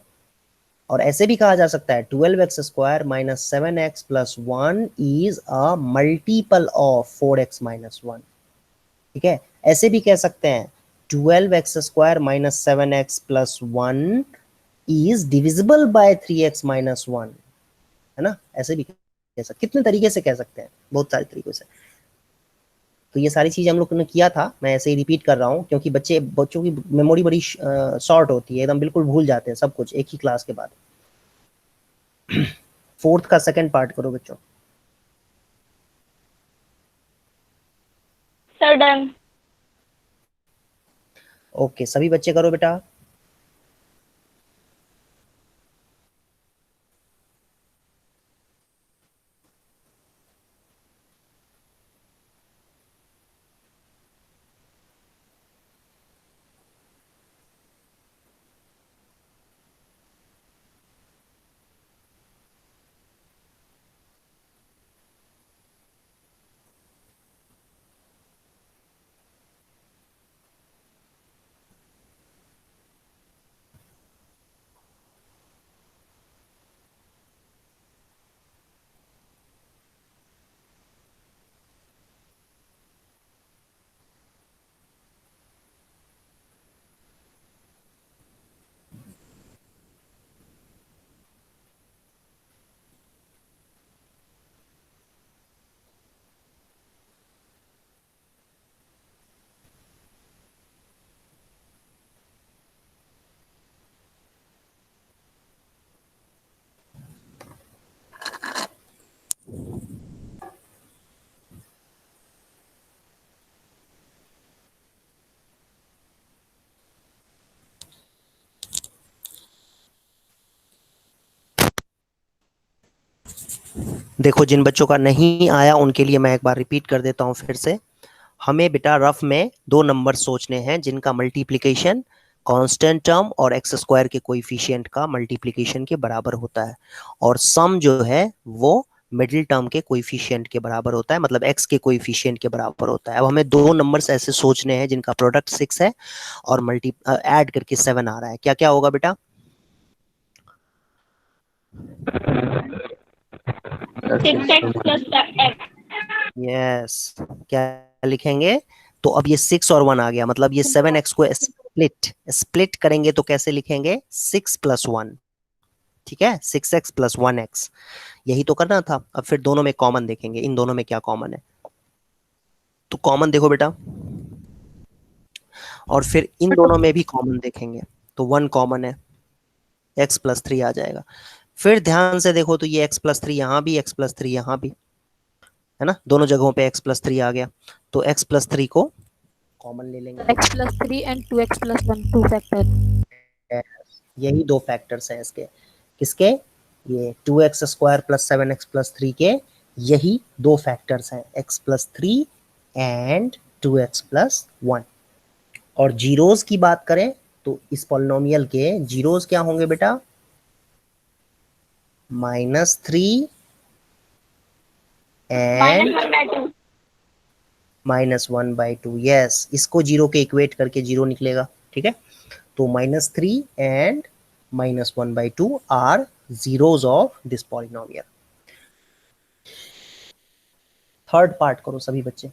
[SPEAKER 1] और ऐसे भी कहा जा सकता है 12x² minus 7x plus 1 is a multiple of 4x minus 1। ठीक है, ऐसे भी कह सकते हैं 12x² minus 7x plus 1 is divisible by 3x minus 1, है ना। ऐसे भी कह सकते, कितने तरीके से कह सकते हैं, बहुत सारे तरीकों से। तो ये सारी चीज़ हम लोग ने किया था, मैं ऐसे ही रिपीट कर रहा हूँ क्योंकि बच्चों की मेमोरी बड़ी शॉर्ट होती है, एकदम बिल्कुल भूल जाते हैं सब कुछ एक ही क्लास के बाद। फोर्थ का सेकंड पार्ट करो बच्चों।
[SPEAKER 2] Sir done.
[SPEAKER 1] ओके, सभी बच्चे करो बेटा। देखो, जिन बच्चों का नहीं आया उनके लिए मैं एक बार रिपीट कर देता हूँ फिर से। हमें बेटा रफ में दो नंबर सोचने हैं जिनका मल्टीप्लिकेशन कांस्टेंट टर्म और एक्स स्क्वायर के कोएफिशिएंट का मल्टीप्लिकेशन के बराबर होता है, और सम जो है वो मिडिल टर्म के कोएफिशिएंट के बराबर होता है, मतलब एक्स के कोएफिशिएंट के बराबर होता है। अब हमें दो नंबर्स ऐसे सोचने हैं जिनका प्रोडक्ट 6 है और मल्टी ऐड करके 7 आ रहा है। क्या क्या होगा बेटा?
[SPEAKER 2] 6x plus x।
[SPEAKER 1] यस, क्या लिखेंगे? तो अब ये 6 और 1 आ गया, मतलब ये 7x को स्प्लिट स्प्लिट करेंगे तो कैसे लिखेंगे? 6 प्लस 1। ठीक है, 6x प्लस 1x, यही तो करना था। अब फिर दोनों में कॉमन देखेंगे, इन दोनों में क्या कॉमन है। तो कॉमन देखो बेटा, और फिर इन दोनों में भी कॉमन देखेंगे। तो 1 कॉमन है, x प्लस 3 आ जाएगा। फिर ध्यान से देखो तो ये x प्लस 3 यहाँ भी, x प्लस 3 यहाँ भी, है ना। दोनों जगहों पे x प्लस 3 आ गया, तो x प्लस 3 को कॉमन ले लेंगे।
[SPEAKER 3] x+3 and 2x+1 2 factor.
[SPEAKER 1] Yes, यही दो फैक्टर्स हैं इसके। किसके? ये 2x² प्लस 7x प्लस 3 के यही दो फैक्टर्स हैं, x plus 3 and 2x plus 1। और जीरोस की बात करें तो इस पॉलिनोमियल के जीरोस क्या होंगे बेटा? -3 एंड -1/2। यस, इसको जीरो के इक्वेट करके जीरो निकलेगा। ठीक है, तो -3 and -1/2 are zeros of this polynomial। Third part करो सभी बच्चे।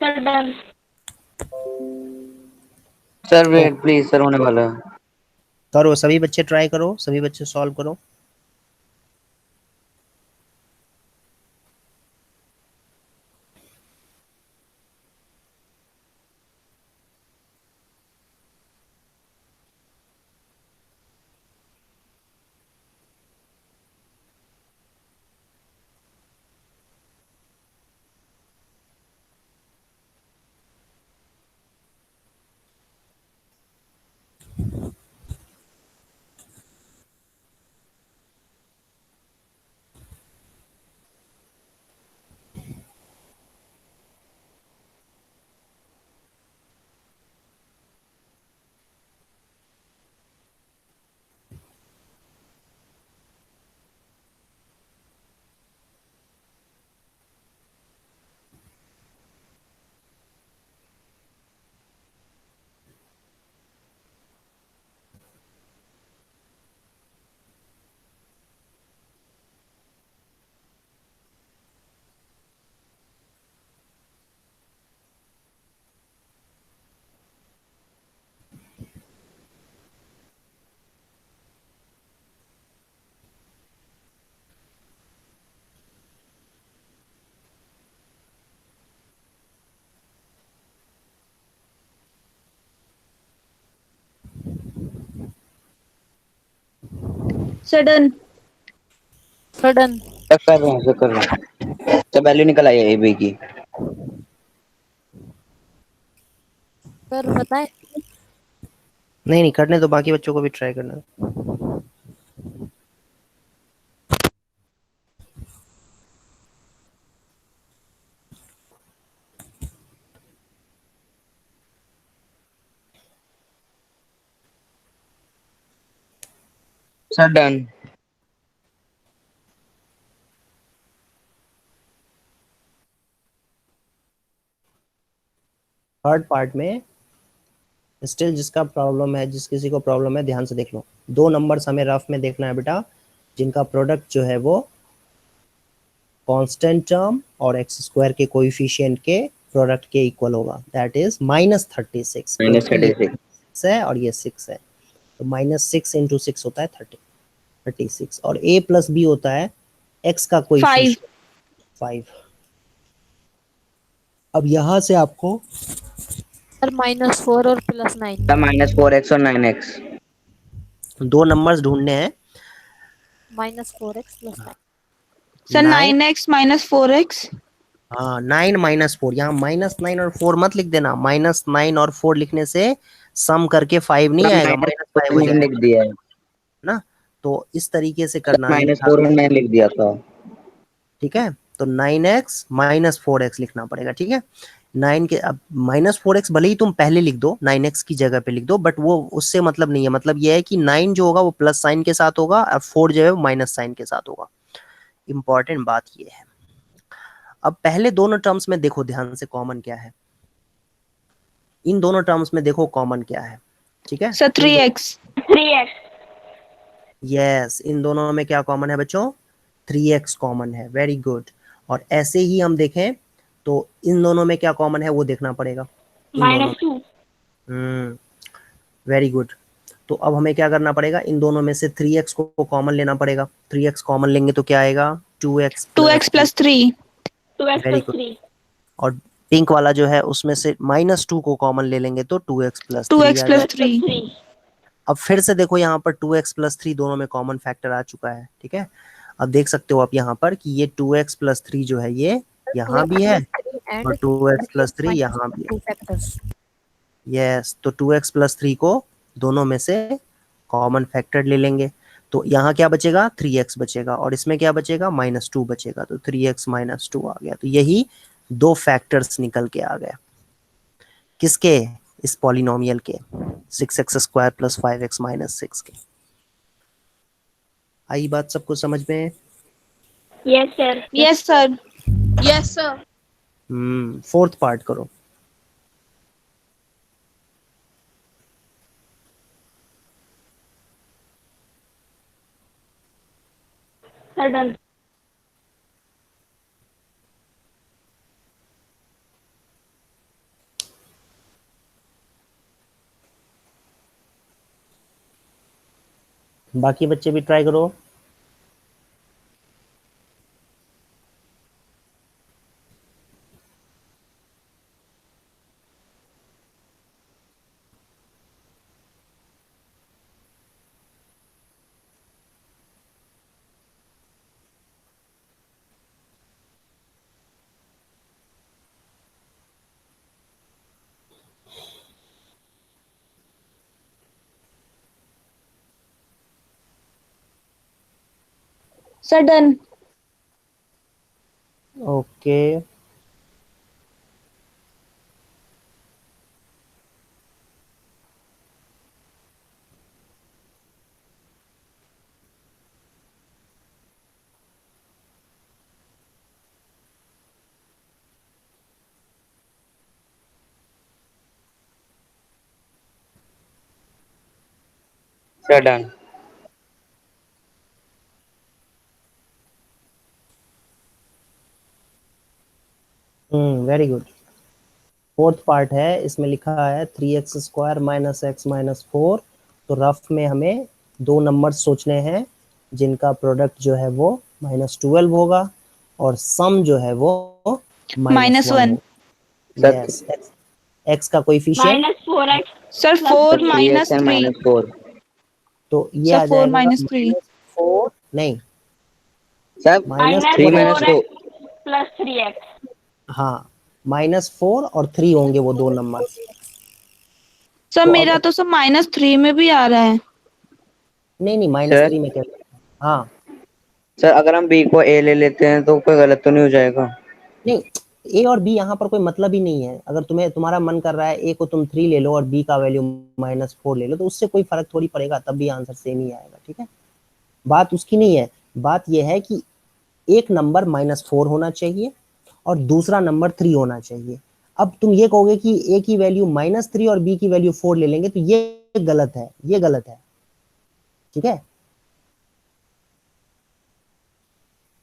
[SPEAKER 2] Sir done.
[SPEAKER 4] Sir wait please, sir होने वाला है।
[SPEAKER 1] करो सभी बच्चे, ट्राई करो, सभी बच्चे सॉल्व करो।
[SPEAKER 2] सडन
[SPEAKER 3] सडन
[SPEAKER 4] सर कर रहे हैं सर, वैल्यू निकल आई है ए बी की।
[SPEAKER 3] सर बताएं।
[SPEAKER 1] नहीं नहीं करने दो, बाकी बच्चों को भी ट्राई करना।
[SPEAKER 4] Sir done.
[SPEAKER 1] थर्ड पार्ट में स्टिल जिसका प्रॉब्लम है, जिस किसी को प्रॉब्लम है ध्यान से देख लो। दो नंबर्स हमें रफ में देखना है बेटा, जिनका प्रोडक्ट जो है वो कांस्टेंट टर्म और एक्स स्क्वायर के कोएफिशिएंट के प्रोडक्ट के इक्वल होगा, दैट इज -36, क्योंकि ये
[SPEAKER 4] -36
[SPEAKER 1] 6 है और ये 6 है, तो -6 × 6 होता है 36, और a + b होता है x का कोएफिशिएंट 5। अब यहाँ से आपको
[SPEAKER 3] सर -4 और +9।
[SPEAKER 4] सर -4x और 9x।
[SPEAKER 1] दो नंबर्स ढूंढने हैं।
[SPEAKER 3] -4x +9।
[SPEAKER 2] Sir
[SPEAKER 1] 9
[SPEAKER 2] 9x - 4x।
[SPEAKER 1] हाँ 9 - 4, यहाँ -9 और 4 मत लिख देना, -9 और 4 लिखने से सम करके 5 नहीं आएगा, -5 हो जाएगा
[SPEAKER 4] लिख दिया है
[SPEAKER 1] ना। तो इस तरीके से करना है,
[SPEAKER 4] -4 और 9 लिख दिया था।
[SPEAKER 1] ठीक है। तो 9x - 4x लिखना पड़ेगा, ठीक है। 9 के अब -4x भले ही तुम पहले लिख दो, 9x की जगह पे लिख दो, बट वो उससे मतलब नहीं है। मतलब ये है कि 9 जो होगा वो प्लस साइन के साथ होगा और 4 जो है वो माइनस साइन के साथ होगा। इंपॉर्टेंट बात ये है। अब पहले दोनों टर्म्स में देखो ध्यान से कॉमन क्या है, इन दोनों टर्म्स में देखो कॉमन क्या है, ठीक है।
[SPEAKER 2] Sir 3x।
[SPEAKER 1] यस, इन दोनों में क्या कॉमन है बच्चों, 3x कॉमन है, वेरी गुड। और ऐसे ही हम देखें तो इन दोनों में क्या कॉमन है वो देखना पड़ेगा, -2। Very good. तो अब हमें क्या करना पड़ेगा, इन दोनों में से 3x को कॉमन लेना पड़ेगा। 3x कॉमन लेंगे तो क्या आएगा, 2x
[SPEAKER 2] + 3।
[SPEAKER 1] Very good. और पिंक वाला जो है उसमें से -2 को कॉमन ले लेंगे तो 2x + 3 आ जाएगा।
[SPEAKER 2] 3।
[SPEAKER 1] अब फिर से देखो यहाँ पर 2x + 3 दोनों में कॉमन फैक्टर आ चुका है, ठीक है। अब देख सकते हो आप यहाँ पर कि ये 2x + 3 जो है ये यहाँ भी है और 2x + 3 यहाँ भी है। यस, तो 2x + 3 को दोनों में से कॉमन फैक्टर ले लेंगे तो यहाँ क्या बचेगा, 3x बचेगा, और इसमें क्या बचेगा, -2 बचेगा, तो 3x - 2 आ गया। तो यही दो फैक्टर्स निकल के आ गए, किसके, इस पॉलिनोमियल के, 6x² + 5x - 6 के। आई बात सबको समझ में?
[SPEAKER 2] Yes sir.
[SPEAKER 1] फोर्थ पार्ट करो। बाकी बच्चे भी ट्राई करो।
[SPEAKER 2] Sir done.
[SPEAKER 1] Okay,
[SPEAKER 4] sir done.
[SPEAKER 1] Very good. Fourth part है, इसमें लिखा है 3x² - x - 4। तो रफ में हमें दो नंबर सोचने हैं जिनका प्रोडक्ट जो है वो -12 होगा और सम जो है वो -1। यस, x का कोएफिशिएंट
[SPEAKER 2] सर 4 - 3।
[SPEAKER 4] -4।
[SPEAKER 1] तो ये
[SPEAKER 2] सर
[SPEAKER 1] आ
[SPEAKER 2] 4
[SPEAKER 1] जाएगा
[SPEAKER 2] - 3।
[SPEAKER 1] नहीं,
[SPEAKER 4] सर
[SPEAKER 1] -4
[SPEAKER 4] -3 -2
[SPEAKER 2] प्लस 3x।
[SPEAKER 1] हाँ, -4 और 3 होंगे वो दो नंबर।
[SPEAKER 2] सर
[SPEAKER 1] तो
[SPEAKER 2] मेरा
[SPEAKER 1] अब
[SPEAKER 2] तो सब -3 में भी आ रहा है।
[SPEAKER 1] नहीं नहीं,
[SPEAKER 4] सर
[SPEAKER 1] -3 में क्या? हाँ
[SPEAKER 4] सर अगर हम बी को ए ले लेते हैं तो कोई गलत तो नहीं हो जाएगा?
[SPEAKER 1] नहीं, ए और बी यहाँ पर कोई मतलब ही नहीं है। अगर तुम्हारा मन कर रहा है ए को तुम 3 ले लो और बी का वैल्यू -4 ले लो, तो उससे कोई फर्क थोड़ी पड़ेगा, तब भी आंसर सेम ही आएगा। ठीक है, बात उसकी नहीं है। बात यह है कि एक नंबर -4 होना चाहिए और दूसरा नंबर 3 होना चाहिए। अब तुम ये कहोगे कि ए की वैल्यू -3 और बी की वैल्यू 4 ले लेंगे, तो ये गलत है, ये गलत है। ठीक है,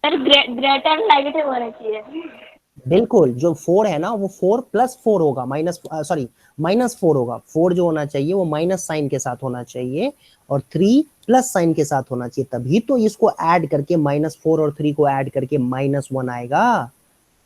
[SPEAKER 2] सर ग्रेटर नेगेटिव होना चाहिए।
[SPEAKER 1] बिल्कुल। जो 4 है ना, वो 4 + 4 होगा, -4 होगा। 4 जो होना चाहिए वो माइनस साइन के साथ होना चाहिए और 3 प्लस साइन के साथ होना चाहिए, तभी तो इसको ऐड करके -4 और 3 को ऐड करके -1 आएगा।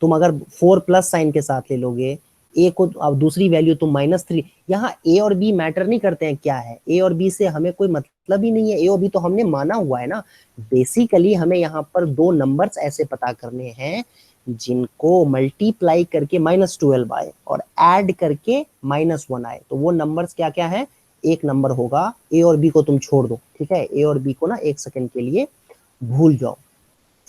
[SPEAKER 1] तुम अगर 4 प्लस साइन के साथ ले लोगे ए को, अब दूसरी वैल्यू तुम -3। यहाँ ए और बी मैटर नहीं करते हैं, क्या है ए और बी से हमें कोई मतलब ही नहीं है। ए और बी तो हमने माना हुआ है ना। बेसिकली हमें यहाँ पर दो नंबर्स ऐसे पता करने हैं जिनको मल्टीप्लाई करके -12 आए और ऐड करके -1 आए। तो वो नंबर्स क्या क्या है? एक नंबर होगा, ए और बी को तुम छोड़ दो, ठीक है, ए और बी को ना एक सेकंड के लिए भूल जाओ।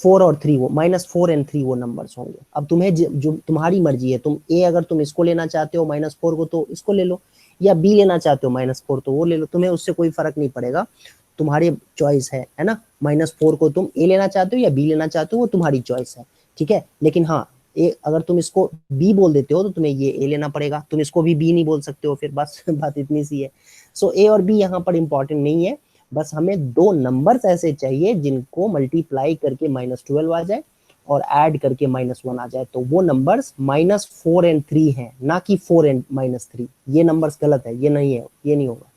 [SPEAKER 1] 4 और 3 वो -4 और 3 वो नंबर्स होंगे। अब तुम्हें जो तुम्हारी मर्जी है, तुम ए अगर तुम इसको लेना चाहते हो -4 को तो इसको ले लो, या बी लेना चाहते हो -4 तो वो ले लो, तुम्हें उससे कोई फर्क नहीं पड़ेगा, तुम्हारी चॉइस है ना। -4 को तुम ए लेना चाहते हो या बी लेना चाहते हो वो तुम्हारी चॉइस है। ठीक है, लेकिन हाँ, ए अगर तुम इसको बी बोल देते हो तो तुम्हें ये ए लेना पड़ेगा, तुम इसको भी बी नहीं बोल सकते हो, फिर बस बात इतनी सी है। सो ए और बी यहाँ पर इंपॉर्टेंट नहीं है, बस हमें दो नंबर्स ऐसे चाहिए जिनको मल्टीप्लाई करके -12 आ जाए और ऐड करके -1 आ जाए। तो वो नंबर्स -4 और 3 हैं, ना कि 4 और -3। ये नंबर्स गलत है, ये नहीं है, ये नहीं होगा।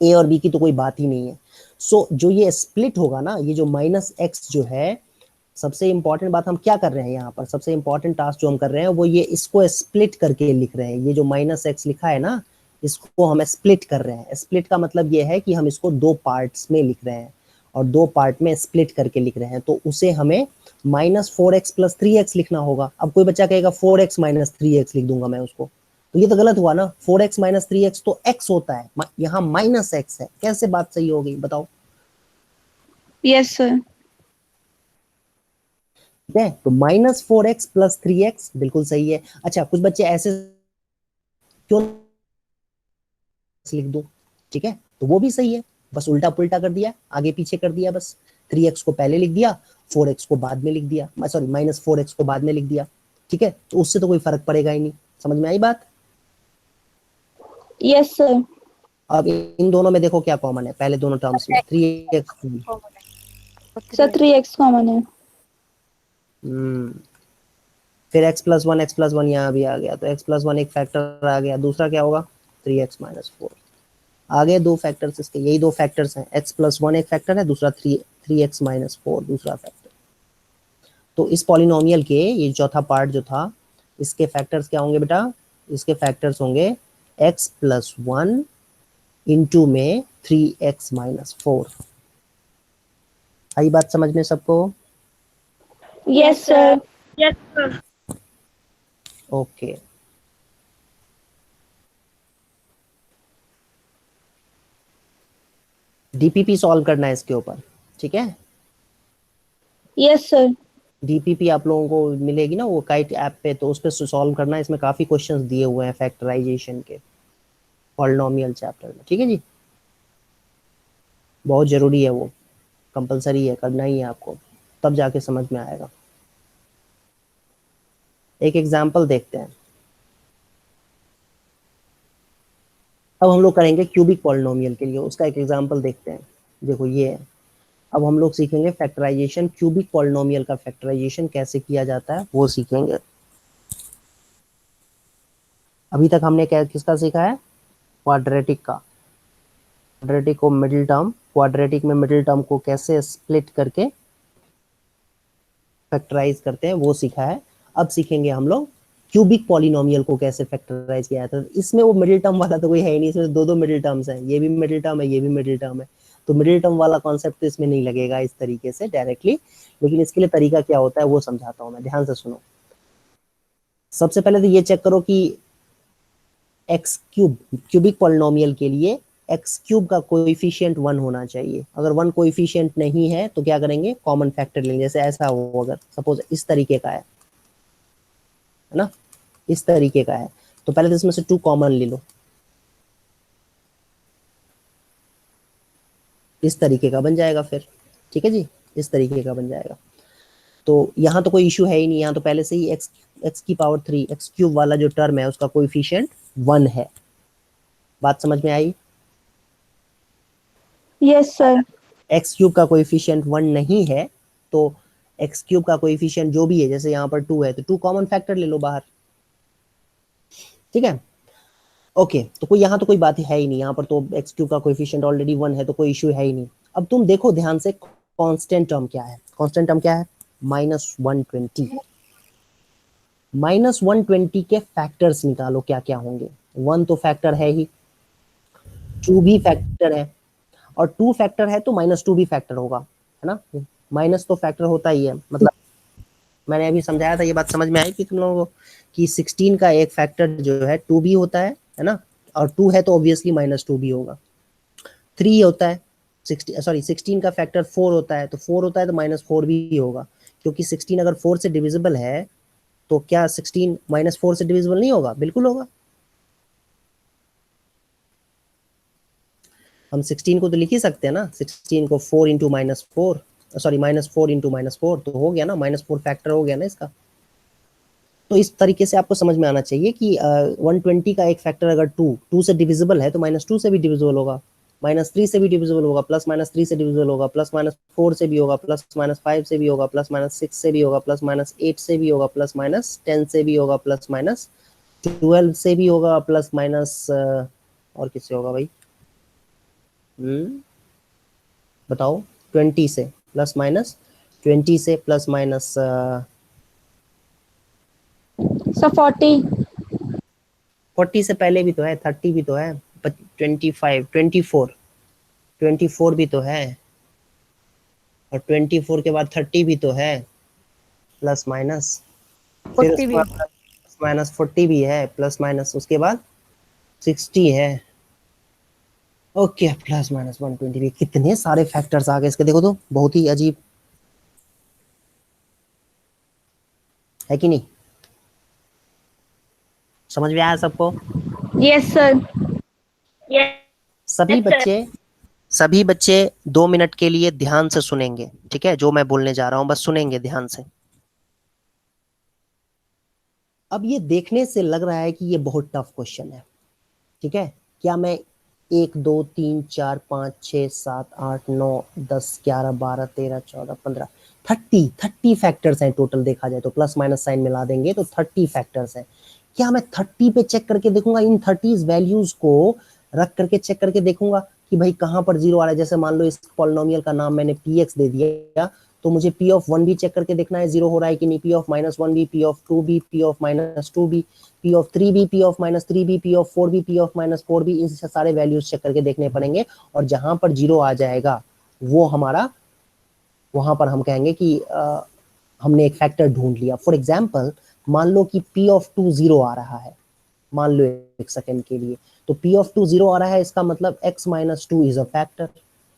[SPEAKER 1] ए और बी की तो कोई बात ही नहीं है। सो जो ये स्प्लिट होगा ना, ये जो -x जो है, सबसे इंपॉर्टेंट बात हम क्या कर रहे हैं यहाँ पर, सबसे इंपॉर्टेंट टास्क जो हम कर रहे हैं वो ये इसको स्प्लिट करके लिख रहे हैं। ये जो -x लिखा है ना, इसको हम स्प्लिट कर रहे हैं। स्प्लिट का मतलब ये है कि हम इसको दो पार्ट्स में लिख रहे हैं और दो पार्ट में स्प्लिट करके लिख रहे हैं। तो उसे हमें -4x + 3x लिखना होगा। अब कोई बच्चा कहेगा 4x - 3x लिख दूंगा मैं उसको, तो ये तो गलत हुआ ना। 4x - 3x तो x होता है, यहाँ -x है, कैसे बात सही हो गई बताओ?
[SPEAKER 2] Yes sir.
[SPEAKER 1] ठीक है, तो -4x + 3x बिल्कुल सही है। अच्छा, कुछ बच्चे ऐसे क्यों लिख दो, ठीक है, तो वो भी सही है, बस उल्टा पुल्टा कर दिया, आगे पीछे कर दिया, बस 3x को पहले लिख दिया, 4x को बाद में लिख दिया, सॉरी -4x को बाद में लिख दिया। ठीक है, तो उससे तो कोई फर्क पड़ेगा ही नहीं। समझ में आई बात?
[SPEAKER 2] Yes sir.
[SPEAKER 1] अब इन दोनों में देखो क्या कॉमन है, पहले दोनों टर्म्स में 3x।
[SPEAKER 2] सर 3x कॉमन है।
[SPEAKER 1] फिर x+1 यहाँ भी आ गया, तो x+1 एक फैक्टर आ गया, दूसरा क्या होगा? 3x - 4। आगे दो फैक्टर्स इसके, यही दो फैक्टर्स हैं, x+1 एक फैक्टर है, दूसरा 3x - 4 दूसरा फैक्टर। तो इस पॉलिनोमियल के ये चौथा पार्ट जो था, इसके फैक्टर्स क्या होंगे बेटा? इसके फैक्टर्स होंगे x+1 इंटू में 3x - 4। आई बात समझ में सबको?
[SPEAKER 2] Yes sir. Yes sir.
[SPEAKER 1] Okay, DPP solve करना है इसके ऊपर, ठीक है।
[SPEAKER 2] Yes sir.
[SPEAKER 1] डीपीपी आप लोगों को मिलेगी ना वो काइट ऐप पे, तो उस पर सॉल्व करना है। इसमें काफी क्वेश्चंस दिए हुए हैं फैक्टराइजेशन के, पॉलिनोमियल चैप्टर में, ठीक है जी। बहुत जरूरी है वो, कंपलसरी है, करना ही है आपको, तब जाके समझ में आएगा। एक एग्जाम्पल देखते हैं। अब हम लोग करेंगे क्यूबिक पॉलिनोमियल के लिए, उसका एक एग्जाम्पल देखते हैं। देखो ये है, अब हम लोग सीखेंगे फैक्टराइजेशन, क्यूबिक पॉलिनोमियल का फैक्टराइजेशन कैसे किया जाता है वो सीखेंगे। अभी तक हमने क्या किसका सीखा है? क्वाड्रेटिक का। क्वाड्रेटिक को मिडिल टर्म, क्वाड्रेटिक में मिडिल टर्म को कैसे स्प्लिट करके फैक्टराइज करते हैं वो सीखा है। अब सीखेंगे हम लोग क्यूबिक पॉलिनोमियल को कैसे फैक्टराइज किया जाता है। इसमें वो मिडिल टर्म वाला तो कोई है ही नहीं, इसमें दो दो मिडिल टर्म्स हैं, ये भी मिडिल टर्म है, ये भी मिडिल टर्म है, तो मिडिल टर्म वाला कॉन्सेप्ट तो इसमें नहीं लगेगा इस तरीके से डायरेक्टली, लेकिन इसके लिए तरीका क्या होता है वो समझाता हूँ मैं, ध्यान से सुनो। सबसे पहले तो ये चेक करो कि एक्स क्यूब, क्यूबिक पॉलिनोमियल के लिए एक्स क्यूब का कोएफिशिएंट 1 होना चाहिए। अगर 1 कोएफिशिएंट नहीं है तो क्या करेंगे, कॉमन फैक्टर लेंगे। जैसे ऐसा हो, अगर सपोज इस तरीके का है ना, इस तरीके का है, तो पहले तो इसमें से 2 कॉमन ले लो, इस तरीके का बन जाएगा फिर, ठीक है जी, इस तरीके का बन जाएगा। तो यहाँ तो कोई इशू है ही नहीं, यहाँ तो पहले से ही एक्स की पावर 3 एक्स क्यूब वाला जो टर्म है उसका कोएफिशिएंट 1 है। बात समझ में आई?
[SPEAKER 2] Yes sir.
[SPEAKER 1] एक्स क्यूब का कोएफिशिएंट 1 नहीं है तो एक्स क्यूब का कोएफिशिएंट जो भी है, जैसे यहाँ पर 2 है तो 2 कॉमन फैक्टर ले लो बाहर, ठीक है। ओके, तो कोई यहाँ तो कोई बात है ही नहीं, यहाँ पर तो एक्स क्यूब का कोएफिशिएंट ऑलरेडी 1 है तो कोई इशू है ही नहीं। अब तुम देखो ध्यान से, कांस्टेंट टर्म क्या है, कांस्टेंट टर्म क्या है, -120। -120 के फैक्टर्स निकालो क्या क्या होंगे। 1 तो फैक्टर है ही, 2 भी फैक्टर है, और 2 फैक्टर है तो -2 भी फैक्टर होगा, है ना। माइनस तो फैक्टर होता ही है, मतलब मैंने अभी समझाया था, ये बात समझ में आई कि तुम लोगों को कि 16 का एक फैक्टर जो है 2 भी होता है ना, और 2 है तो ऑब्वियसली -2 भी होगा। 3 होता है 16 का फैक्टर 4 होता है, तो 4 होता है तो -4 भी होगा, क्योंकि 16 अगर 4 से डिविजिबल है तो क्या 16 -4 से डिविजिबल नहीं होगा? बिल्कुल होगा। हम 16 को तो लिख ही सकते हैं ना, 16 को 4 इंटू -4, सॉरी -4 इंटू -4 तो हो गया ना, -4 फैक्टर हो गया ना इसका। तो इस तरीके से आपको समझ में आना चाहिए कि 120 का एक फैक्टर अगर 2 से डिविजिबल है तो -2 से भी डिविजिबल होगा, -3 से भी डिविजिबल होगा, +-3 से डिविजिबल होगा, +-4 से भी होगा, +-5 से भी होगा, +-6 से भी होगा, +-8 से भी होगा, +-10 से भी होगा, +-12 से भी होगा, और किससे होगा भाई, बताओ, 20 से, +-20 से, +-,
[SPEAKER 2] सर 40।
[SPEAKER 1] 40 से पहले भी तो है, 30 भी तो है, 25, 24 भी तो है, और 24 के बाद 30 भी तो है, +-, फिर
[SPEAKER 3] 40 भी।
[SPEAKER 1] +-40 भी है, +-, उसके बाद 60 है, ओके, +-120 भी। कितने सारे फैक्टर्स आ गए इसके, देखो तो, बहुत ही अजीब है कि नहीं? समझ में आया सबको?
[SPEAKER 2] Yes sir.
[SPEAKER 1] सभी बच्चे 2 मिनट के लिए ध्यान से सुनेंगे, ठीक है, जो मैं बोलने जा रहा हूं बस सुनेंगे ध्यान से। अब ये देखने से लग रहा है कि ये बहुत टफ क्वेश्चन है, ठीक है। क्या मैं 1 2 3 4 5 6 7 8 9 10 11 12 13 14 15 30 फैक्टर्स हैं टोटल देखा जाए तो, + साइन मिला देंगे तो 30 फैक्टर्स हैं। क्या मैं 30 पे चेक करके देखूंगा, इन 30 वैल्यूज को रख करके चेक करके देखूंगा कि भाई कहां पर 0 आ रहा है। जैसे मान लो इस पॉलिनोमियल का नाम मैंने px दे दिया, तो मुझे p(1) भी चेक करके देखना है 0 हो रहा है कि नहीं, p(-1) भी, p(2) भी, p(-2) भी, p(3) भी, p(-3) भी, p(4) भी, p(-4) भी, इन सारे वैल्यूज चेक करके देखने पड़ेंगे। और जहां पर 0 आ जाएगा वो हमारा, वहां पर हम कहेंगे कि हमने एक फैक्टर ढूंढ लिया। फॉर एग्जाम्पल मान लो कि p(2) 0 आ रहा है, मान लो एक सेकंड के लिए, तो p(2) 0 आ रहा है, इसका मतलब x-2 is a factor,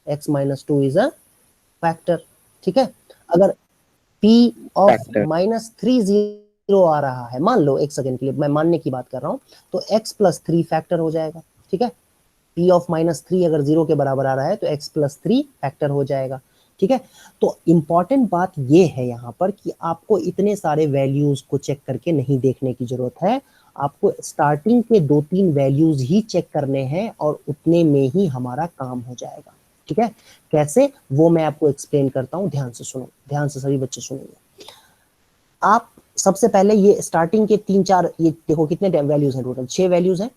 [SPEAKER 1] x-2 is a factor, ठीक है। अगर p(-3) 0 आ रहा है, मान लो एक सेकंड के लिए, मैं मानने की बात कर रहा हूं, तो x+3 फैक्टर हो जाएगा, ठीक है। p(-3) अगर 0 के बराबर आ रहा है तो x+3 फैक्टर हो जाएगा, ठीक है। तो इंपॉर्टेंट बात ये है यहाँ पर कि आपको इतने सारे वैल्यूज को चेक करके नहीं देखने की जरूरत है, आपको स्टार्टिंग के 2-3 वैल्यूज ही चेक करने हैं और उतने में ही हमारा काम हो जाएगा, ठीक है। कैसे, वो मैं आपको एक्सप्लेन करता हूं, ध्यान से सुनो, ध्यान से सभी बच्चे सुनेंगे। आप सबसे पहले ये स्टार्टिंग के 3-4, ये देखो कितने वैल्यूज हैं टोटल, 6 वैल्यूज हैं,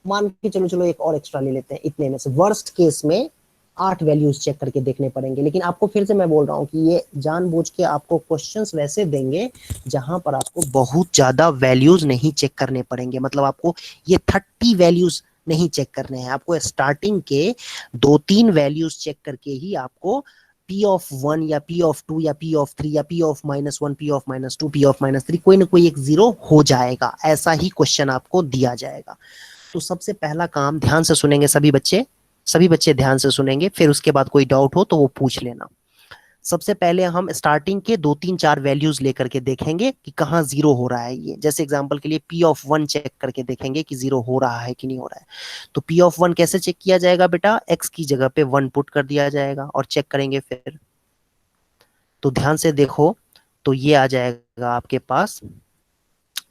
[SPEAKER 1] मान के चलो एक और एक्स्ट्रा ले लेते हैं, इतने में से वर्स्ट केस में 8 वैल्यूज चेक करके देखने पड़ेंगे। लेकिन आपको फिर से मैं बोल रहा हूँ कि ये जानबूझ के आपको क्वेश्चंस वैसे देंगे जहां पर आपको बहुत ज्यादा वैल्यूज नहीं चेक करने पड़ेंगे। मतलब आपको ये 30 वैल्यूज नहीं चेक करने हैं, आपको स्टार्टिंग के 2-3 वैल्यूज चेक करके ही आपको P ऑफ 1 या P ऑफ 2 या P ऑफ 3 या P of -1, P of -2, P of -3 कोई ना कोई एक जीरो हो जाएगा। ऐसा ही क्वेश्चन आपको दिया जाएगा। तो सबसे पहला काम, ध्यान से सुनेंगे सभी बच्चे ध्यान से सुनेंगे, फिर उसके बाद कोई डाउट हो तो वो पूछ लेना। सबसे पहले हम स्टार्टिंग के 2-3-4 वैल्यूज लेकर के देखेंगे कि कहाँ जीरो हो रहा है। ये जैसे एग्जांपल के लिए P ऑफ 1 चेक करके देखेंगे कि जीरो हो रहा है कि नहीं हो रहा है। तो P ऑफ 1 कैसे चेक किया जाएगा बेटा, x की जगह पे 1 पुट कर दिया जाएगा और चेक करेंगे फिर। तो ध्यान से देखो, तो ये आ जाएगा आपके पास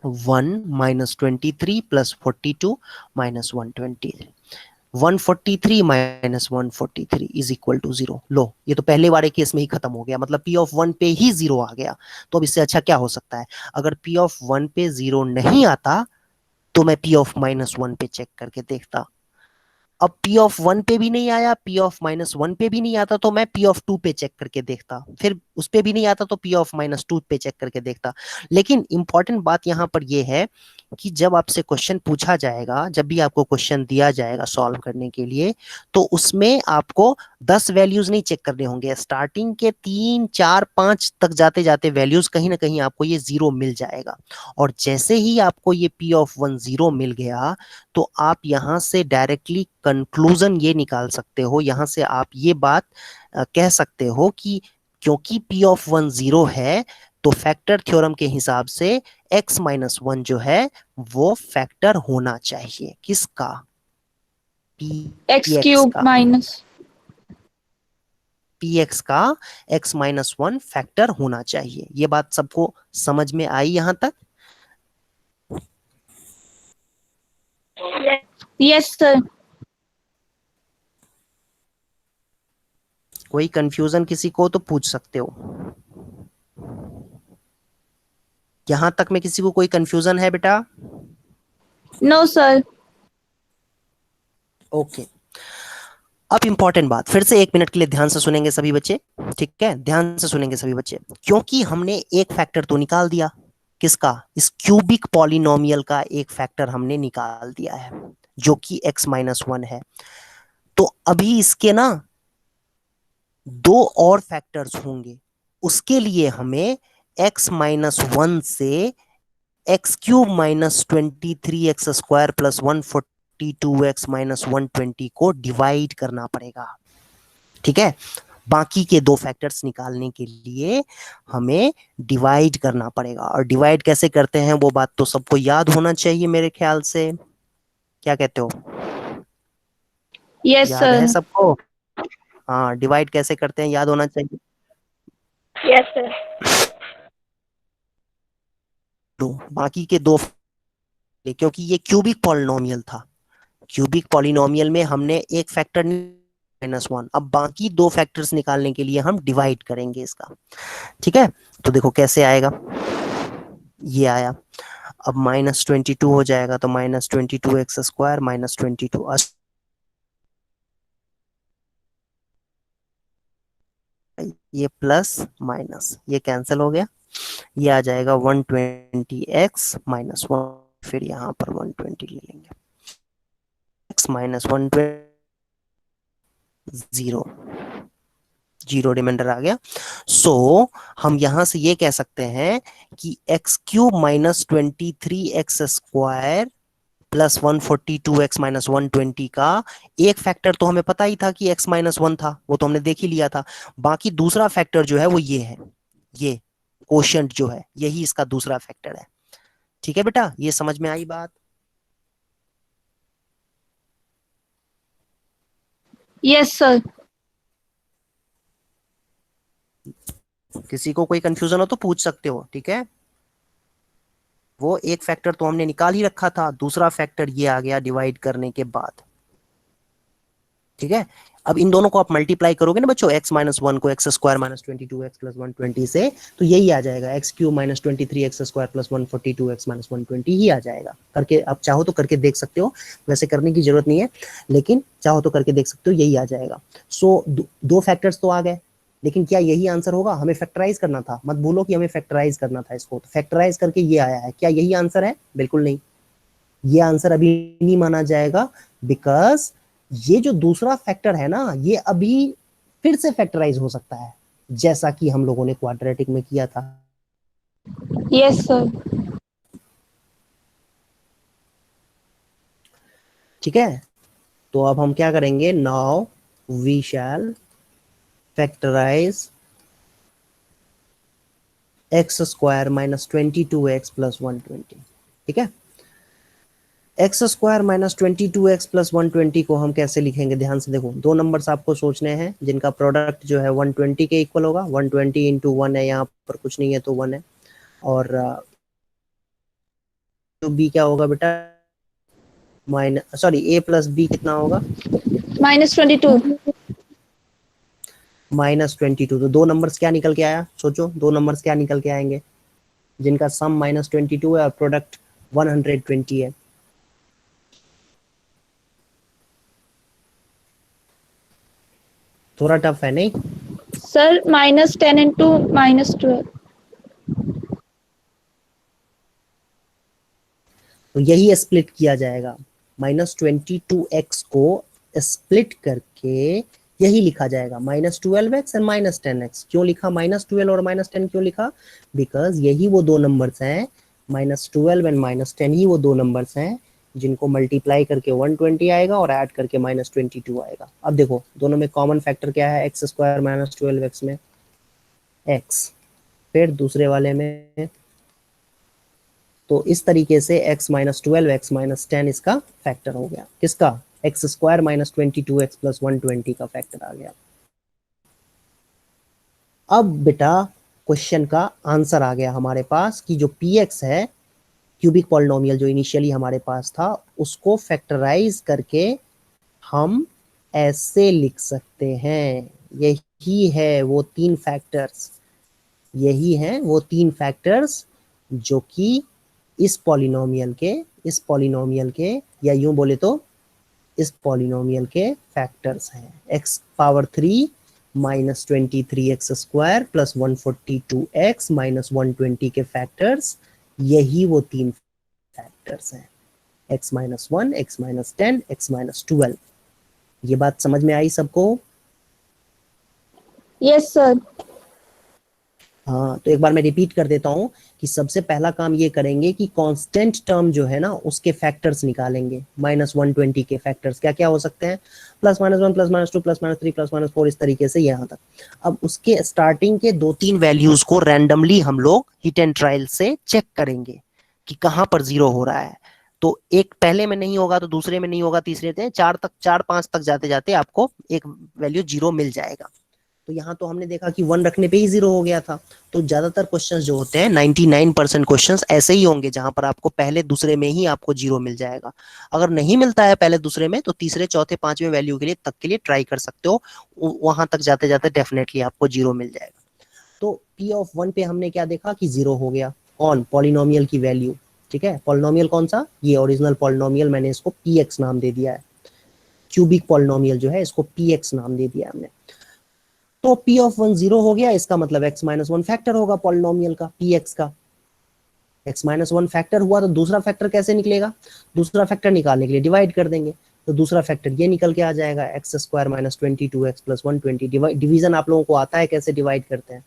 [SPEAKER 1] 1 - 23 + 42 - 120, 143 - 143 इज इक्वल टू 0। लो, ये तो पहले वाले केस में ही खत्म हो गया, मतलब P ऑफ 1 पे ही 0 आ गया। तो अब इससे अच्छा क्या हो सकता है? अगर P ऑफ 1 पे 0 नहीं आता तो मैं P ऑफ -1 पे चेक करके देखता। अब P ऑफ 1 पे भी नहीं आया, P ऑफ -1 पे भी नहीं आता, तो मैं P ऑफ 2 पे चेक करके देखता। फिर उस पे भी नहीं आता तो P ऑफ -2 पे चेक करके देखता। लेकिन इंपॉर्टेंट बात यहाँ पर यह है कि जब आपसे क्वेश्चन पूछा जाएगा, जब भी आपको क्वेश्चन दिया जाएगा सॉल्व करने के लिए, तो उसमें आपको 10 वैल्यूज नहीं चेक करने होंगे। स्टार्टिंग के 3, 4, 5 तक जाते जाते वैल्यूज कहीं ना कहीं आपको ये 0 मिल जाएगा। और जैसे ही आपको ये P ऑफ 1 0 मिल गया, तो आप यहां से डायरेक्टली कंक्लूजन ये निकाल सकते हो, यहां से आप ये बात कह सकते हो कि क्योंकि P ऑफ 1 0 है, तो फैक्टर थ्योरम के हिसाब से x - 1 जो है वो फैक्टर होना चाहिए। किसका?
[SPEAKER 2] x
[SPEAKER 1] px
[SPEAKER 2] क्यूब
[SPEAKER 1] का।
[SPEAKER 2] माइनस
[SPEAKER 1] px का x - 1 फैक्टर होना चाहिए। ये बात सबको समझ में आई यहां तक?
[SPEAKER 2] Yes sir.
[SPEAKER 1] कोई कंफ्यूजन किसी को तो पूछ सकते हो। यहां तक में किसी को कोई कंफ्यूजन है बेटा?
[SPEAKER 2] No sir.
[SPEAKER 1] ओके। अब इंपॉर्टेंट बात, फिर से 1 मिनट के लिए ध्यान से सुनेंगे सभी बच्चे, ठीक है? ध्यान से सुनेंगे सभी बच्चे, क्योंकि हमने एक फैक्टर तो निकाल दिया। किसका? इस क्यूबिक पॉलिनोमियल का एक फैक्टर हमने निकाल दिया है, जो कि x - 1 है। तो अभी इसके ना 2 और फैक्टर्स होंगे। उसके लिए हमें x - 1 से x³ - 23x² + 142x - 120 को डिवाइड करना पड़ेगा। ठीक है? बाकी के 2 फैक्टर्स निकालने के लिए हमें डिवाइड करना पड़ेगा। और डिवाइड कैसे करते हैं वो बात तो सबको याद होना चाहिए मेरे ख्याल से। क्या कहते हो?
[SPEAKER 2] यस
[SPEAKER 1] याद है
[SPEAKER 2] सर।
[SPEAKER 1] सबको? हाँ, डिवाइड कैसे करते हैं याद होना चाहिए।
[SPEAKER 2] Yes sir.
[SPEAKER 1] तो बाकी के 2, क्योंकि ये क्यूबिक पॉलिनोमियल था, क्यूबिक पॉलिनोमियल में हमने एक फैक्टर -1, अब बाकी 2 फैक्टर्स निकालने के लिए हम डिवाइड करेंगे इसका। ठीक है? तो देखो कैसे आएगा। ये आया। अब -22 हो जाएगा, तो -22x² - 22 ये प्लस माइनस ये कैंसिल हो गया। ये आ जाएगा 120x - 1, फिर यहाँ पर 120 ले लेंगे। x - 120 0 0 रिमाइंडर आ गया। सो हम यहां से ये कह सकते हैं कि x³ - 23x² + 142x - 120 का एक फैक्टर तो हमें पता ही था कि x - 1 था, वो तो हमने देख ही लिया था। बाकी दूसरा फैक्टर जो है वो ये है, ये कोशेंट जो है यही इसका दूसरा फैक्टर है। ठीक है बेटा, ये समझ में आई बात?
[SPEAKER 2] Yes sir.
[SPEAKER 1] किसी को कोई कंफ्यूजन हो तो पूछ सकते हो, ठीक है? वो एक फैक्टर तो हमने निकाल ही रखा था, दूसरा फैक्टर ये आ गया डिवाइड करने के बाद। ठीक है? अब इन दोनों को आप मल्टीप्लाई करोगे ना बच्चों, x माइनस वन को x square minus 22x plus 120 से, तो यही आ जाएगा x cube minus 23x square plus 142x minus 120 ही आ जाएगा। करके आप चाहो तो करके देख सकते हो, वैसे करने की जरूरत नहीं है, लेकिन चाहो तो करके देख सकते हो, यही आ जाएगा। सो दो फैक्टर्स तो आ गए, लेकिन क्या यही आंसर होगा? हमें फैक्टराइज करना था, मत भूलो कि हमें फैक्टराइज करना था इसको, तो फैक्टराइज करके ये आया है, क्या यही आंसर है? बिल्कुल नहीं, ये आंसर अभी नहीं माना जाएगा, बिकॉज ये जो दूसरा फैक्टर है ना, ये अभी फिर से फैक्टराइज हो सकता है, जैसा कि हम लोगों ने क्वाड्रेटिक में किया था।
[SPEAKER 2] Yes sir.
[SPEAKER 1] ठीक है, तो अब हम क्या करेंगे? Now we shall factorize x square minus 22x plus 120। ठीक है, x square minus 22x plus 120 को हम कैसे लिखेंगे? ध्यान से देखो, दो नंबर्स आपको सोचने हैं जिनका प्रोडक्ट जो है 120 के इक्वल होगा। 120 इंटू 1 है, यहाँ पर कुछ नहीं है तो 1 है, और तो बी क्या होगा बेटा? माइनस सॉरी ए प्लस बी कितना होगा?
[SPEAKER 2] -22।
[SPEAKER 1] -22। तो दो नंबर्स क्या निकल के आया? सोचो, दो नंबर्स क्या निकल के आएंगे जिनका सम -22 है और प्रोडक्ट 120 है? थोड़ा टफ है नहीं?
[SPEAKER 2] Sir -10 into -12।
[SPEAKER 1] तो यही स्प्लिट किया जाएगा, -22x को स्प्लिट करके यही लिखा जाएगा, -12x एंड -10x। क्यों लिखा -12 और -10 क्यों लिखा? बिकॉज यही वो दो नंबर्स हैं, -12 एंड -10 ही वो दो नंबर्स हैं जिनको मल्टीप्लाई करके 120 आएगा और ऐड करके -22 आएगा। अब देखो, दोनों में कॉमन फैक्टर क्या है? एक्स स्क्वायर माइनस 12x में x, फिर दूसरे वाले में, तो इस तरीके से x माइनस 12 एक्स माइनस 10 इसका फैक्टर हो गया। किसका? X square minus 22x plus 120 का फैक्टर आ गया। अब बेटा क्वेश्चन का आंसर आ गया हमारे पास कि जो px है, क्यूबिक पॉलिनोमियल जो इनिशियली हमारे पास था, उसको फैक्टराइज करके हम ऐसे लिख सकते हैं। यही है वो तीन फैक्टर्स, यही हैं वो तीन फैक्टर्स जो कि इस पॉलिनोमियल के या यूं बोले तो इस पॉलिनोमियल के फैक्टर्स हैं। x power 3 minus 23x square plus 142x minus 120 के फैक्टर्स, यही वो तीन फैक्टर्स हैं, x minus 1, x minus 10, x minus 12। ये बात समझ में आई सबको?
[SPEAKER 2] Yes sir.
[SPEAKER 1] हाँ, तो एक बार मैं रिपीट कर देता हूँ कि सबसे पहला काम ये करेंगे कि कांस्टेंट टर्म जो है ना, उसके फैक्टर्स निकालेंगे। -120 के फैक्टर्स क्या क्या हो सकते हैं? +-1, +-2, +-3, +-4, इस तरीके से यहाँ तक। अब उसके स्टार्टिंग के 2-3 वैल्यूज को रैंडमली हम लोग हिट एंड ट्रायल से चेक करेंगे कि कहाँ पर 0 हो रहा है। तो एक पहले में नहीं होगा तो दूसरे में नहीं होगा, तीसरे में, 4-5 तक जाते जाते आपको एक वैल्यू 0 मिल जाएगा। तो यहाँ तो हमने देखा कि 1 रखने पे ही 0 हो गया था। तो ज्यादातर क्वेश्चंस जो होते हैं, 99% क्वेश्चंस ऐसे ही होंगे जहां पर आपको पहले दूसरे में ही आपको 0 मिल जाएगा। अगर नहीं मिलता है पहले दूसरे में, तो तीसरे चौथे पांचवें वैल्यू के लिए ट्राई कर सकते हो, वहां तक जाते जाते डेफिनेटली आपको 0 मिल जाएगा। तो P(1) पे हमने क्या देखा कि 0 हो गया। कौन? पॉलिनोमियल की वैल्यू। ठीक है, पॉलिनोमियल कौन सा? ये ओरिजिनल पॉलिनोमियल, मैंने इसको px नाम दे दिया है। क्यूबिक पॉलिनोमियल जो है, इसको px नाम दे दिया हमने। तो P(1) 0 हो गया, इसका मतलब x-1 फैक्टर होगा पॉलिनोमियल का, px का। x-1 फैक्टर हुआ तो दूसरा फैक्टर कैसे निकलेगा? दूसरा फैक्टर निकालने के लिए डिवाइड कर देंगे, तो दूसरा फैक्टर ये निकल के आ जाएगा, x square minus 22x plus 120। Division आप लोगों को आता है कैसे डिवाइड करते हैं?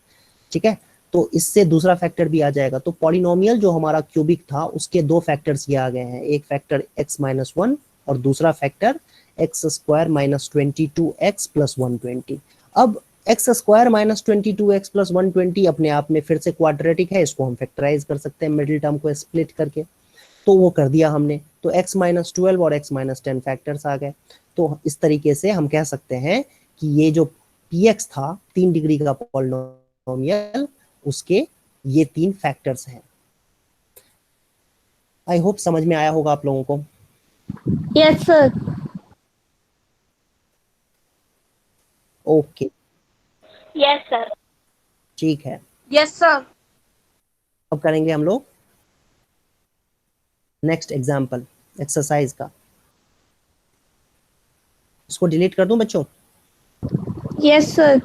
[SPEAKER 1] ठीक है, तो इससे दूसरा फैक्टर भी आ जाएगा। तो पॉलिनोमियल जो हमारा क्यूबिक था, उसके दो फैक्टर्स ये आ गए हैं, एक फैक्टर x-1 और दूसरा factor x square minus 22x plus 120। अब x square minus 22x plus 120 अपने आप में फिर से क्वाड्रेटिक है, इसको हम फैक्टराइज कर सकते हैं मिडिल टर्म को स्प्लिट करके, तो वो कर दिया हमने। तो x-12 और x-10 फैक्टर्स आ गए। तो इस तरीके से हम कह सकते हैं कि ये जो px था 3 डिग्री का पॉलिनोमियल, उसके ये तीन फैक्टर्स हैं। आई होप समझ में आया होगा आप लोगों को।
[SPEAKER 2] Yes sir.
[SPEAKER 1] Okay
[SPEAKER 5] yes sir.
[SPEAKER 1] ठीक है,
[SPEAKER 5] यस सर।
[SPEAKER 1] अब करेंगे हम लोग नेक्स्ट एग्जाम्पल एक्सरसाइज का। इसको डिलीट कर दूं बच्चों?
[SPEAKER 2] Yes sir.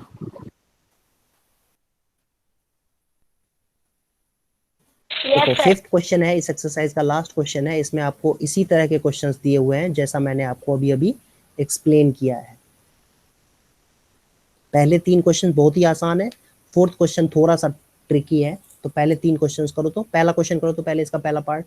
[SPEAKER 1] देखो
[SPEAKER 5] यस सर।
[SPEAKER 1] फिफ्थ क्वेश्चन है इस एक्सरसाइज का, लास्ट क्वेश्चन है। इसमें आपको इसी तरह के क्वेश्चंस दिए हुए हैं जैसा मैंने आपको अभी अभी एक्सप्लेन किया है। पहले 3 क्वेश्चन बहुत ही आसान है, फोर्थ क्वेश्चन थोड़ा सा ट्रिकी है। तो पहले 3 क्वेश्चंस करो, तो पहला क्वेश्चन करो, तो पहले इसका पहला part.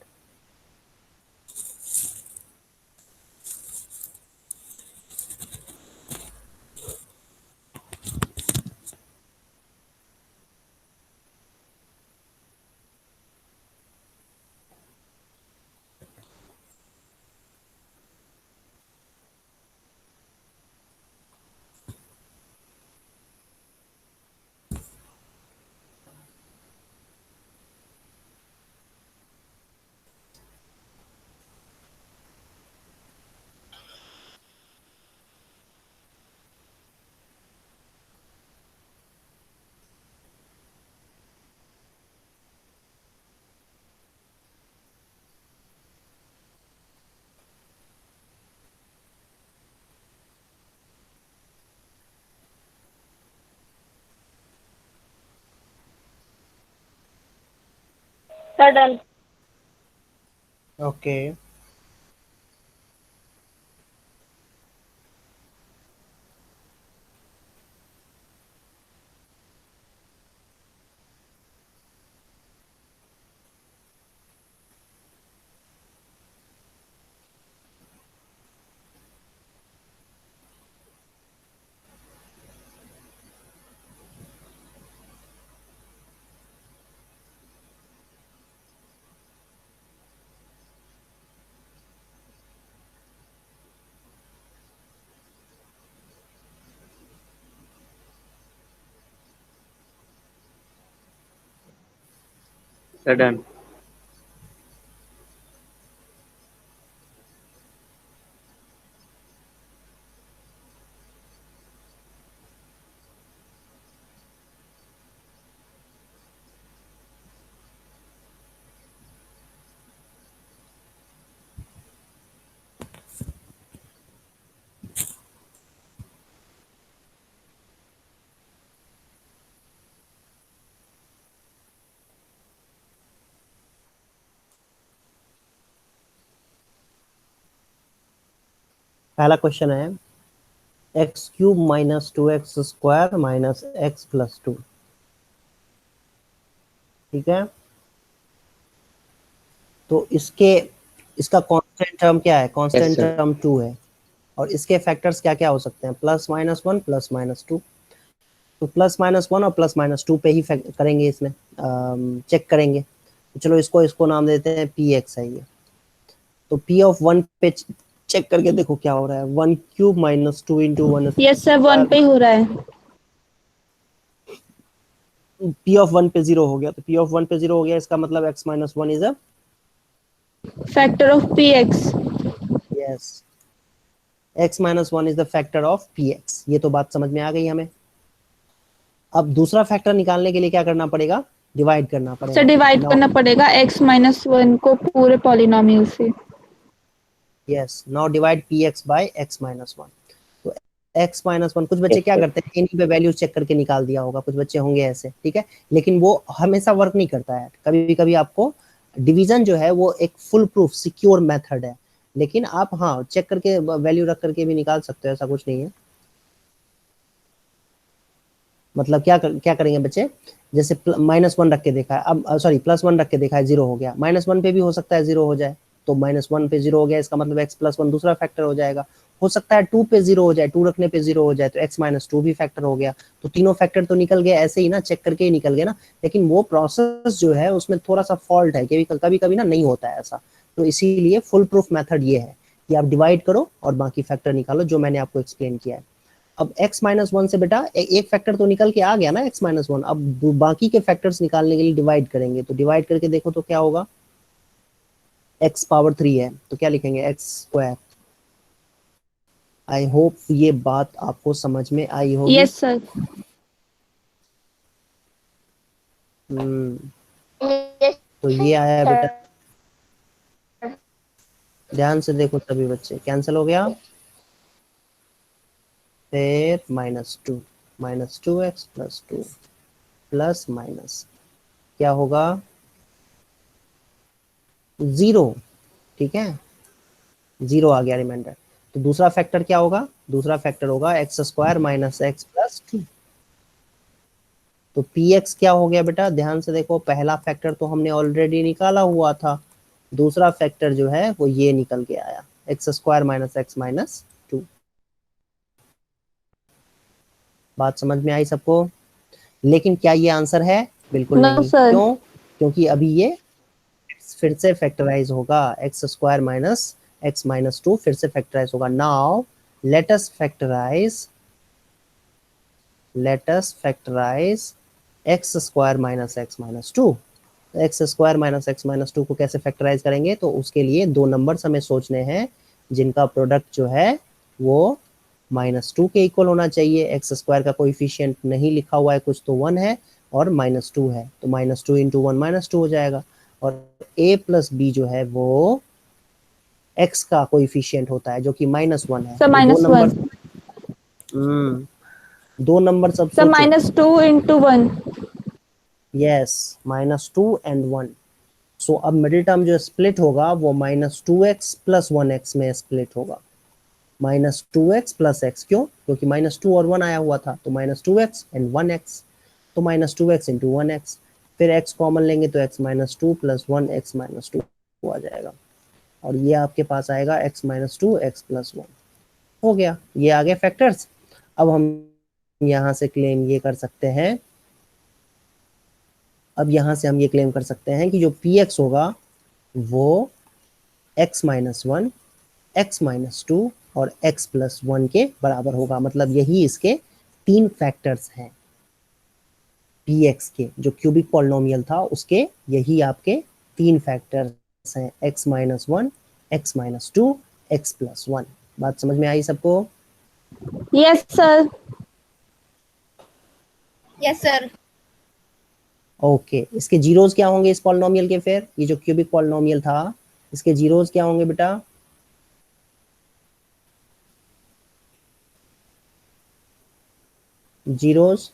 [SPEAKER 5] Sir done.
[SPEAKER 1] Okay
[SPEAKER 4] sir done.
[SPEAKER 1] पहला क्वेश्चन है x cube minus 2x² minus x plus 2। ठीक है, तो इसका कांस्टेंट टर्म क्या है? Constant
[SPEAKER 4] sir.
[SPEAKER 1] टर्म 2 है। और इसके फैक्टर्स क्या क्या हो सकते हैं? +-1 +-2। तो +-1 और +-2 पे ही करेंगे, इसमें चेक करेंगे। तो चलो इसको नाम देते हैं px है ये। तो p ऑफ 1 पे चेक करके देखो क्या हो रहा है। 1³ माइनस 2 इंटू 1।
[SPEAKER 2] यस सर 1 पे ही हो रहा है।
[SPEAKER 1] p ऑफ 1 पे 0 हो गया, तो p ऑफ 1 पे 0 हो गया, इसका मतलब x minus 1 is a
[SPEAKER 2] factor of px।
[SPEAKER 1] Yes, x minus 1 is the factor of px। ये तो बात समझ में आ गई हमें। अब दूसरा फैक्टर निकालने के लिए क्या करना पड़ेगा? डिवाइड करना पड़ेगा।
[SPEAKER 2] सर डिवाइड करना पड़ेगा x-1 को पूरे पॉलिनोमियल से।
[SPEAKER 1] Yes, now divide px by x minus 1। तो x माइनस 1, कुछ बच्चे क्या करते हैं इन्हीं पे वैल्यूज चेक करके निकाल दिया होगा, कुछ बच्चे होंगे ऐसे, ठीक है। लेकिन वो हमेशा वर्क नहीं करता है, कभी कभी आपको डिवीजन जो है वो एक फुल प्रूफ सिक्योर मेथड है। लेकिन आप हाँ चेक करके वैल्यू रख करके भी निकाल सकते हो, ऐसा कुछ नहीं है। मतलब क्या करेंगे बच्चे, जैसे -1 रख के देखा है, अब सॉरी +1 रख के देखा है, 0 हो गया। -1 पे भी हो सकता है 0 हो जाए, तो -1 पे 0 हो गया, इसका मतलब x + 1 दूसरा फैक्टर हो जाएगा। हो सकता है 2 पे 0 हो जाए, 2 रखने पे 0 हो जाए, तो x - 2 भी फैक्टर हो गया। तो तीनों फैक्टर तो निकल गए ऐसे ही ना, चेक करके ही निकल गए ना। लेकिन वो प्रोसेस जो है उसमें थोड़ा सा फॉल्ट है, कभी कभी ना नहीं होता है ऐसा। तो इसीलिए फुल प्रूफ मेथड ये है कि आप डिवाइड करो और बाकी फैक्टर निकालो, जो मैंने आपको एक्सप्लेन किया है। अब x - 1 से बेटा एक फैक्टर तो निकल के आ गया ना, x - 1। अब बाकी के फैक्टर्स निकालने के लिए डिवाइड करेंगे, तो डिवाइड करके देखो तो क्या होगा। x पावर 3 है, तो क्या लिखेंगे? x² आई होप ये बात आपको समझ में आई होगी।
[SPEAKER 2] Yes sir.
[SPEAKER 5] Yes,
[SPEAKER 1] तो ये आया बेटा,
[SPEAKER 5] sir.
[SPEAKER 1] ध्यान से देखो सभी बच्चे, कैंसिल हो गया, फिर -2 प्लस 2 प्लस माइनस क्या होगा, 0। ठीक है, 0 आ गया रिमाइंडर। तो दूसरा फैक्टर क्या होगा, दूसरा फैक्टर होगा x² माइनस x प्लस 2। तो px क्या हो गया बेटा, ध्यान से देखो, पहला फैक्टर तो हमने ऑलरेडी निकाला हुआ था, दूसरा फैक्टर जो है वो ये निकल के आया, x² माइनस x माइनस 2। बात समझ में आई सबको? लेकिन क्या ये आंसर है? बिल्कुल
[SPEAKER 2] नो
[SPEAKER 1] नहीं।
[SPEAKER 2] सर।
[SPEAKER 1] क्यों? क्योंकि अभी ये फिर से फैक्टराइज होगा, x² माइनस x माइनस 2 फिर से फैक्टराइज होगा। Now let us factorize x² minus x minus 2। x² minus x minus 2 को कैसे फैक्टराइज करेंगे, तो उसके लिए दो नंबर्स हमें सोचने हैं जिनका प्रोडक्ट जो है वो -2 के इक्वल होना चाहिए। x² का कोएफिशिएंट नहीं लिखा हुआ है कुछ, तो 1 है और -2 है, तो -2 इंटू 1 -2 हो जाएगा। और a प्लस b जो है वो x का कोएफिशिएंट होता है जो कि -1 है।
[SPEAKER 2] सर
[SPEAKER 1] तो
[SPEAKER 2] -1।
[SPEAKER 1] दो नंबर सब
[SPEAKER 2] सर
[SPEAKER 1] सोचो।
[SPEAKER 2] -2 इंटू 1।
[SPEAKER 1] Yes, -2 and 1। सो अब मिडिल टर्म जो स्प्लिट होगा वो -2x प्लस 1x में स्प्लिट होगा, -2x प्लस x। क्यों? क्योंकि -2 और 1 आया हुआ था, तो -2x एंड 1x, तो -2x इंटू 1x। फिर x कॉमन लेंगे तो x -2 प्लस 1 x -2 आ जाएगा, और ये आपके पास आएगा x -2 x प्लस 1। हो गया, ये आ गए फैक्टर्स। अब हम यहाँ से क्लेम ये कर सकते हैं, अब यहाँ से हम ये क्लेम कर सकते हैं कि जो px होगा वो x -1 x -2 और x प्लस 1 के बराबर होगा। मतलब यही इसके तीन फैक्टर्स हैं, px के जो क्यूबिक पॉलिनोमियल था उसके यही आपके तीन फैक्टर्स हैं, x -1 x -2 x प्लस 1। बात समझ में आई सबको?
[SPEAKER 2] Yes sir.
[SPEAKER 5] Yes, sir.
[SPEAKER 1] Okay, इसके जीरोस क्या होंगे इस पॉलिनोमियल के? फिर ये जो क्यूबिक पॉलिनोमियल था इसके जीरोस क्या होंगे बेटा? जीरोस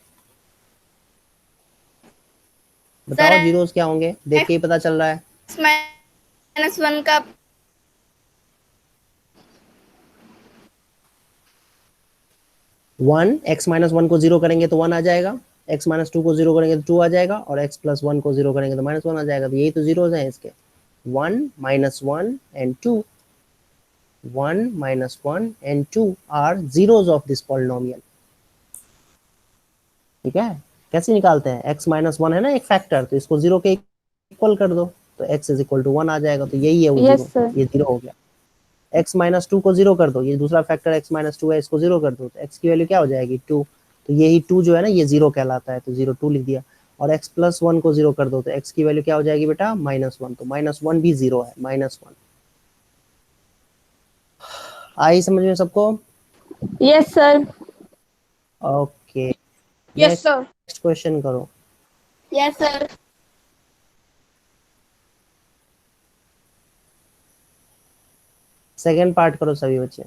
[SPEAKER 1] बताओ,
[SPEAKER 5] Sir,
[SPEAKER 1] जीरोस क्या होंगे? देख के ही पता चल रहा है।
[SPEAKER 5] x -1 का
[SPEAKER 1] 1, x -1 को 0 करेंगे तो 1 आ जाएगा, x -2 को 0 करेंगे तो 2 आ जाएगा, और x प्लस 1 को 0 करेंगे तो -1 आ जाएगा। तो यही तो जीरोस हैं इसके, 1 -1 and 2। 1 -1 and 2 are zeros of this polynomial. ठीक है, कैसे निकालते हैं? x -1 है ना एक फैक्टर, तो इसको 0 के इक्वल कर दो तो x इज इक्वल टू 1 आ जाएगा। तो यही है वो
[SPEAKER 2] यस
[SPEAKER 1] 0,
[SPEAKER 2] सर।
[SPEAKER 1] ये 0 हो गया। x -2 को 0 कर दो, ये दूसरा फैक्टर x -2 है, इसको 0 कर दो तो x की वैल्यू क्या हो जाएगी? 2। तो यही 2 जो है ना ये 0 कहलाता है, तो 0 2 लिख दिया। और x प्लस 1 को 0 कर दो तो x की वैल्यू क्या हो जाएगी बेटा? -1। तो -1 भी 0 है, -1। आई समझ में सबको?
[SPEAKER 2] Yes sir.
[SPEAKER 1] Okay,
[SPEAKER 5] Yes, sir.
[SPEAKER 1] Next question करो।
[SPEAKER 5] Yes, sir.
[SPEAKER 1] सेकेंड पार्ट करो सभी बच्चे।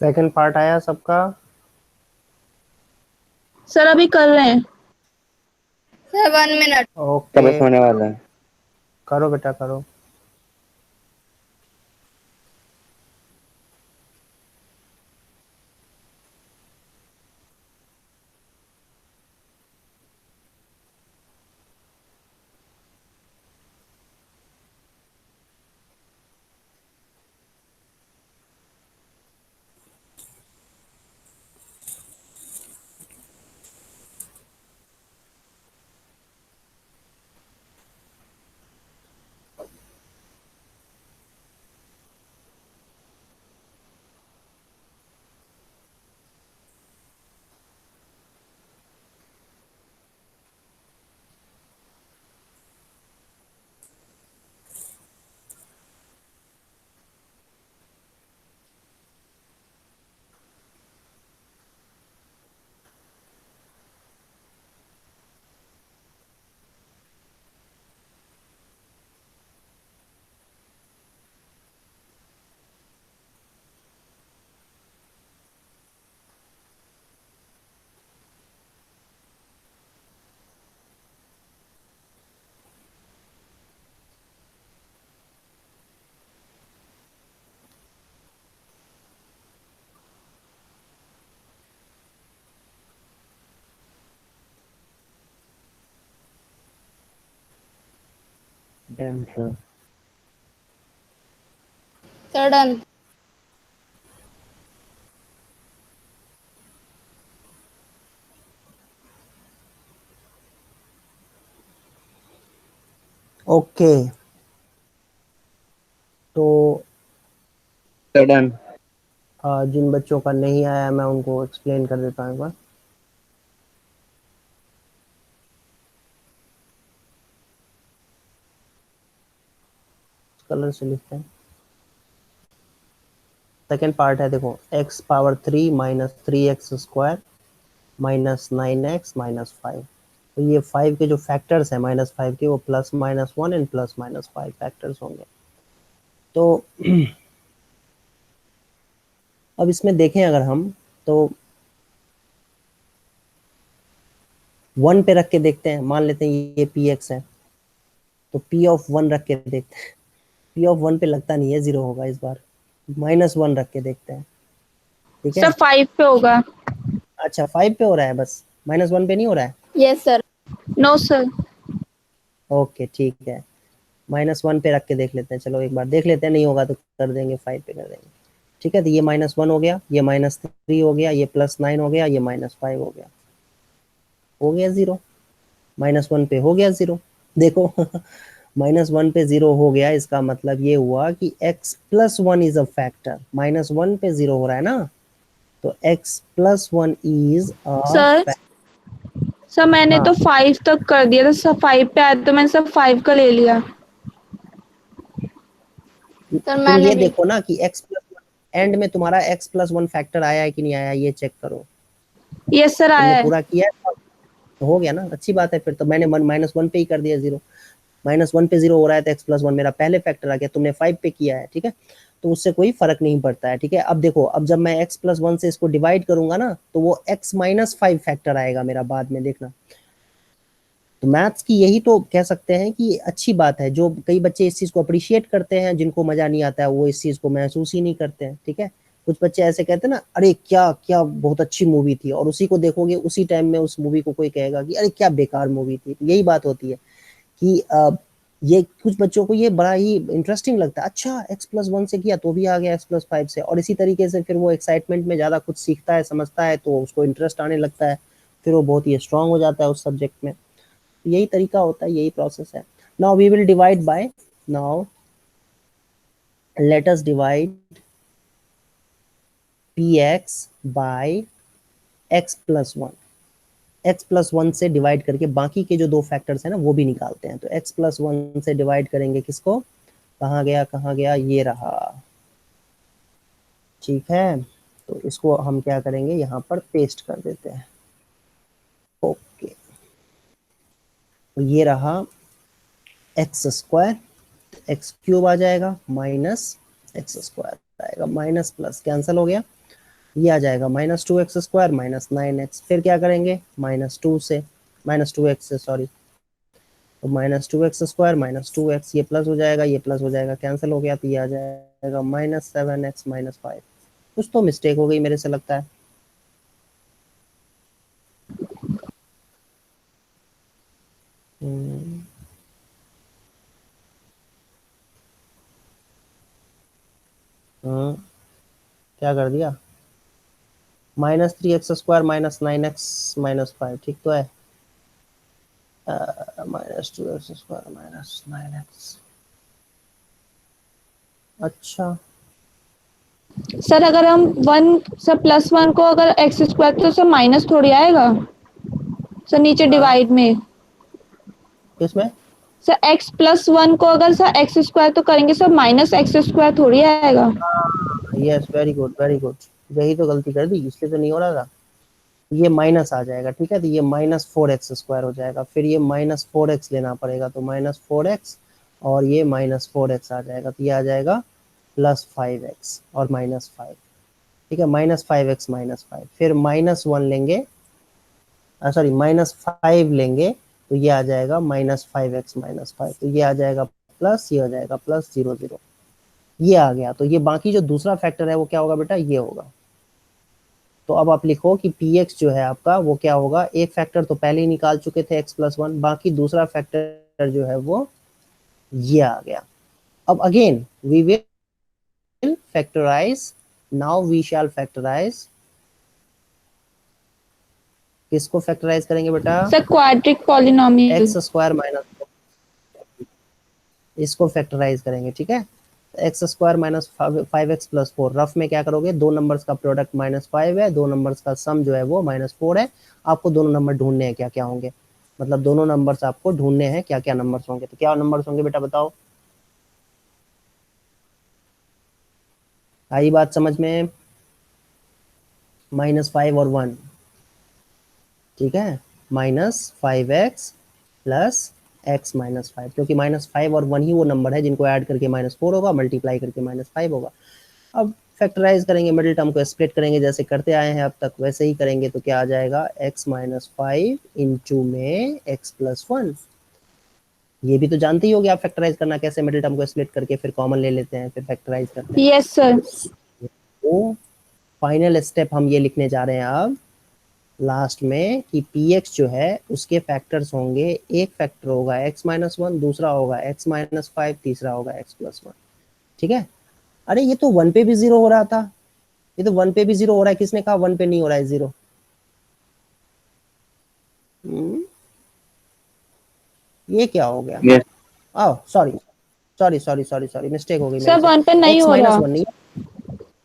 [SPEAKER 1] सेकंड पार्ट आया सबका?
[SPEAKER 2] सर अभी कर रहे हैं।
[SPEAKER 5] Sir 1 minute.
[SPEAKER 4] तो
[SPEAKER 1] ओके,
[SPEAKER 4] बस होने वाला है।
[SPEAKER 1] करो बेटा करो।
[SPEAKER 4] Done sir.
[SPEAKER 5] Sir done.
[SPEAKER 1] Okay, तो
[SPEAKER 4] सर डन।
[SPEAKER 1] जिन बच्चों का नहीं आया मैं उनको एक्सप्लेन कर देता हूँ एक बार। कलर से लिखते हैं। सेकेंड पार्ट है, देखो x power 3 minus 3x² minus 9x-5। तो ये 5 के जो फैक्टर्स हैं -5 के, वो +-1 एंड +-5 फैक्टर्स होंगे। तो अब इसमें देखें अगर हम, तो 1 पे रख के देखते हैं। मान लेते हैं ये px है, तो p ऑफ 1 रख के देखते हैं। p ऑफ 1 पे लगता नहीं है 0 होगा इस बार। -1 रख के देखते हैं, ठीक है।
[SPEAKER 2] सर 5 पे होगा।
[SPEAKER 1] अच्छा 5 पे हो रहा है बस, -1 पे नहीं हो रहा है।
[SPEAKER 5] Yes sir.
[SPEAKER 2] No sir.
[SPEAKER 1] Okay ठीक है, -1 पे रख के देख लेते हैं। चलो एक बार देख लेते हैं, नहीं होगा तो कर देंगे 5 पे कर देंगे, ठीक है। तो ये -1 हो गया, ये -3 हो गया, ये +9 हो गया, ये -5 हो गया 0। -1 पे हो गया 0, देखो -1 पे 0 हो गया, इसका मतलब ये हुआ कि x+1 इज अ फैक्टर। -1 पे 0 हो रहा है ना, तो x+1 is a
[SPEAKER 2] sir sir मैंने
[SPEAKER 1] हाँ,
[SPEAKER 2] तो 5 तक कर दिया था सर, 5 पे आया तो मैंने सब 5 का ले लिया।
[SPEAKER 5] सर
[SPEAKER 1] तुम
[SPEAKER 5] मैंने
[SPEAKER 1] ये
[SPEAKER 5] भी।
[SPEAKER 1] देखो ना कि x+1 एंड में तुम्हारा x+1 फैक्टर आया है कि नहीं आया, ये चेक करो।
[SPEAKER 2] यस सर
[SPEAKER 1] तुमने
[SPEAKER 2] आया है।
[SPEAKER 1] पूरा किया है तो हो गया ना, अच्छी बात है। फिर तो मैंने -1 पे ही कर दिया 0। -1 पे 0 हो रहा है तो x+1 मेरा पहले फैक्टर आ गया। तुमने 5 पे किया है, ठीक है, तो उससे कोई फर्क नहीं पड़ता है, ठीक है। अब देखो, अब जब मैं x+1 से इसको डिवाइड करूंगा ना, तो वो x-5 फैक्टर आएगा मेरा बाद में, देखना। तो मैथ्स की यही तो कह सकते हैं कि अच्छी बात है। जो कई बच्चे इस चीज को अप्रिशिएट करते हैं, जिनको मजा नहीं आता है, वो इस चीज को महसूस ही नहीं करते हैं, ठीक है। कुछ बच्चे ऐसे कहते हैं ना, अरे क्या क्या बहुत अच्छी मूवी थी, और उसी को देखोगे उसी टाइम में उस मूवी को कोई कहेगा कि अरे क्या बेकार मूवी थी। यही बात होती है कि ये कुछ बच्चों को ये बड़ा ही इंटरेस्टिंग लगता है। अच्छा x+1 से किया तो भी आ गया x+5 से, और इसी तरीके से फिर वो एक्साइटमेंट में ज्यादा कुछ सीखता है, समझता है, तो उसको इंटरेस्ट आने लगता है, फिर वो बहुत ही स्ट्रांग हो जाता है उस सब्जेक्ट में। यही तरीका होता है, यही प्रोसेस है। Now we will divide by, now let us divide px by x+1। x+1 से डिवाइड करके बाकी के जो दो फैक्टर्स हैं ना, वो भी निकालते हैं। तो x+1 से डिवाइड करेंगे किसको, कहाँ गया कहाँ गया, ये रहा, ठीक है। तो इसको हम क्या करेंगे, यहाँ पर पेस्ट कर देते हैं। ओके, तो ये रहा x², x³ आ जाएगा, माइनस x² आएगा, माइनस प्लस कैंसिल हो गया, ये आ जाएगा -2x² -9x। फिर क्या करेंगे, -2 से -2x से सॉरी, तो -2x² -2x, ये प्लस हो जाएगा, ये प्लस हो जाएगा, कैंसिल हो गया, तो ये आ जाएगा -7x -5। कुछ तो मिस्टेक हो गई मेरे से लगता है। क्या कर दिया, -3x² -9x -5, ठीक तो है। -2x² -9x, अच्छा
[SPEAKER 2] सर अगर हम 1 सर +1 को अगर x² तो सर माइनस थोड़ी आएगा सर नीचे डिवाइड में।
[SPEAKER 1] किसमें,
[SPEAKER 2] सर x+1 को अगर सर x² तो करेंगे सर -x² थोड़ी आएगा।
[SPEAKER 1] Yes very good very good, यही तो गलती कर दी, इसलिए तो नहीं हो रहा था। ये माइनस आ जाएगा, ठीक है, तो ये -4x² हो जाएगा, फिर ये -4x लेना पड़ेगा, तो -4x और ये -4x आ जाएगा, तो ये आ जाएगा +5x और -5, ठीक है, -5x -5, फिर -1 लेंगे, सॉरी -5 लेंगे, तो ये आ जाएगा -5x -5, तो ये आ जाएगा प्लस, ये हो जाएगा +0 0, ये आ गया। तो ये बाकी जो दूसरा फैक्टर है वो क्या होगा बेटा, ये होगा। तो अब आप लिखो कि px जो है आपका वो क्या होगा, एक फैक्टर तो पहले ही निकाल चुके थे x+1, बाकी दूसरा फैक्टर जो है वो ये आ गया। अब again we will factorize, now we shall factorize, किसको फैक्टराइज करेंगे बेटा,
[SPEAKER 2] sir quadric polynomial.
[SPEAKER 1] x² minus, इसको फैक्टराइज करेंगे, ठीक है। x² -5x + 4, रफ में क्या करोगे, दो नंबर्स का प्रोडक्ट -5 है, दो नंबर्स का सम जो है वो -4 है, आपको दोनों नंबर ढूंढने हैं क्या क्या होंगे, मतलब दोनों नंबर्स आपको ढूंढने हैं क्या क्या नंबर्स होंगे, तो क्या नंबर्स होंगे बेटा बताओ, आई बात समझ में, -5 और 1, ठीक है, -5x + x -5, क्योंकि -5 और 1 ही वो नंबर है जिनको ऐड करके -4 होगा, मल्टीप्लाई करके -5 होगा। अब फैक्टराइज करेंगे, मिडिल टर्म को स्प्लिट करेंगे, जैसे करते आए हैं अब तक वैसे ही करेंगे, तो क्या आ जाएगा, x -5 इंटू में x + 1, ये भी तो जानते ही होगे आप फैक्टराइज करना कैसे, मिडिल टर्म को स्प्लिट करके फिर कॉमन ले लेते हैं, फिर फैक्टराइज करते हैं।
[SPEAKER 2] Yes sir.
[SPEAKER 1] तो फाइनल स्टेप हम ये लिखने जा रहे हैं अब लास्ट में कि px जो है उसके फैक्टर्स होंगे, एक फैक्टर होगा x -1, दूसरा होगा x -5, तीसरा होगा x + 1, ठीक है। अरे ये तो 1 पे भी 0 हो रहा था, ये तो 1 पे भी 0 हो रहा है, किसने कहा 1 पे नहीं हो रहा है 0, ये क्या हो गया,
[SPEAKER 4] Yes.
[SPEAKER 1] आओ sorry sorry sorry sorry sorry, mistake हो गई
[SPEAKER 2] सर
[SPEAKER 1] मेरे
[SPEAKER 2] 1 पे
[SPEAKER 1] से,
[SPEAKER 2] नहीं
[SPEAKER 1] x
[SPEAKER 2] हो रहा।
[SPEAKER 1] -1 नहीं,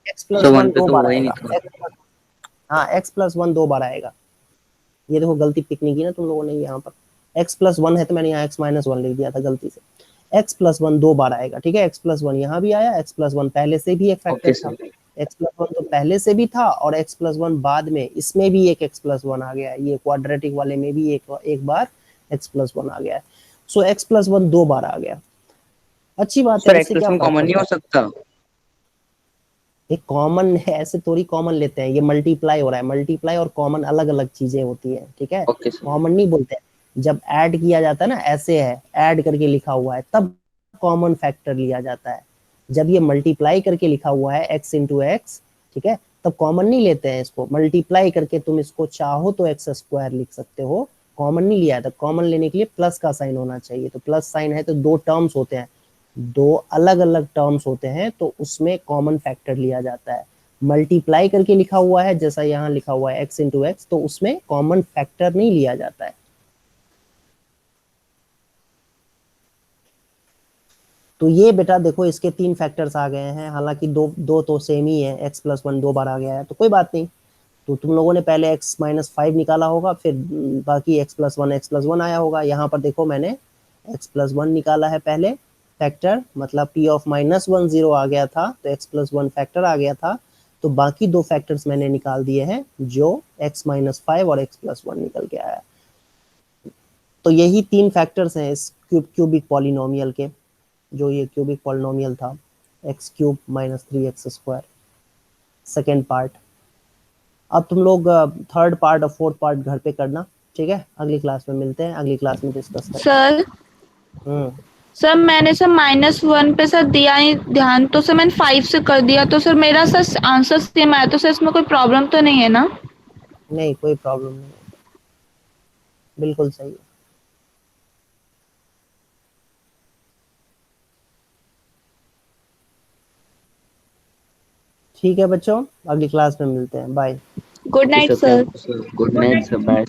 [SPEAKER 1] x +
[SPEAKER 4] So
[SPEAKER 1] 1
[SPEAKER 4] 1 पे
[SPEAKER 1] 2
[SPEAKER 4] तो
[SPEAKER 1] बार
[SPEAKER 4] हुआ ही
[SPEAKER 1] आएगा,
[SPEAKER 4] नहीं था।
[SPEAKER 1] हाँ x + 1 2 बार आएगा, ये देखो गलती पिक नहीं की ना तुम लोगों ने, यहाँ पर x + 1 है तो मैंने यहाँ x -1 लिख दिया था गलती से, x + 1 2 बार आएगा, ठीक है, x + 1 यहाँ भी आया, x + 1 पहले से भी एक फैक्टर
[SPEAKER 4] Okay,
[SPEAKER 1] था,
[SPEAKER 4] sir.
[SPEAKER 1] x + 1 तो पहले से भी था, और x + 1 बाद में इसमें भी एक x + 1 आ गया है, ये क्वाड्रेटिक वाले में भी एक बार x + 1 आ गया है, सो x + 1 2 बार आ गया, अच्छी बात
[SPEAKER 4] Sir,
[SPEAKER 1] है,
[SPEAKER 4] x
[SPEAKER 1] इससे क्या
[SPEAKER 4] + 1
[SPEAKER 1] फर्क
[SPEAKER 4] कॉमन नहीं
[SPEAKER 1] पड़ता
[SPEAKER 4] हो
[SPEAKER 1] है,
[SPEAKER 4] सकता?
[SPEAKER 1] एक कॉमन है, ऐसे थोड़ी कॉमन लेते हैं, ये मल्टीप्लाई हो रहा है, मल्टीप्लाई और कॉमन अलग अलग चीजें होती है, ठीक है,
[SPEAKER 4] Okay, sir.
[SPEAKER 1] कॉमन नहीं बोलते हैं, जब ऐड किया जाता है ना, ऐसे है ऐड करके लिखा हुआ है तब कॉमन फैक्टर लिया जाता है, जब ये मल्टीप्लाई करके लिखा हुआ है x इंटू एक्स, ठीक है, तब कॉमन नहीं लेते हैं इसको, मल्टीप्लाई करके तुम इसको चाहो तो x² लिख सकते हो, कॉमन नहीं लिया था, कॉमन लेने के लिए प्लस का साइन होना चाहिए, तो प्लस साइन है तो दो टर्म्स होते हैं, दो अलग अलग टर्म्स होते हैं, तो उसमें कॉमन फैक्टर लिया जाता है, मल्टीप्लाई करके लिखा हुआ है जैसा यहाँ लिखा हुआ है x इंटू एक्स, तो उसमें कॉमन फैक्टर नहीं लिया जाता है। तो ये बेटा देखो इसके 3 फैक्टर्स आ गए हैं, हालांकि दो दो तो सेम ही है, x + 1 2 बार आ गया है तो कोई बात नहीं, तो तुम लोगों ने पहले x -5 निकाला होगा, फिर बाकी x + 1 आया होगा, यहाँ पर देखो मैंने x + 1 निकाला है पहले फैक्टर, मतलब p ऑफ -1 0 आ गया था, तो x + 1 फैक्टर आ गया था, तो बाकी दो फैक्टर्स मैंने निकाल दिए हैं जो x -5 और x + 1 निकल के आया, तो यही 3 फैक्टर्स हैं इस क्यूबिक पॉलिनोमियल के, जो ये क्यूबिक पॉलिनोमियल था x³ - 3x², सेकेंड पार्ट, अब तुम लोग थर्ड पार्ट और फोर्थ पार्ट घर पे करना, ठीक है? अगली क्लास में मिलते हैं, अगली क्लास में डिस्कस करते
[SPEAKER 2] सर
[SPEAKER 1] हैं।
[SPEAKER 2] सर मैंने सर -1 पे सर दिया ही ध्यान, तो सर मैंने 5 से कर दिया, तो सर मेरा सर आंसर सेम आया, तो सर इसमें कोई प्रॉब्लम तो नहीं है ना?
[SPEAKER 1] नहीं, कोई प्रॉब्लम नहीं है, बिल्कुल सही है। ठीक है बच्चों, अगली क्लास में मिलते हैं, bye.
[SPEAKER 2] Good night sir.
[SPEAKER 4] Good night sir, bye.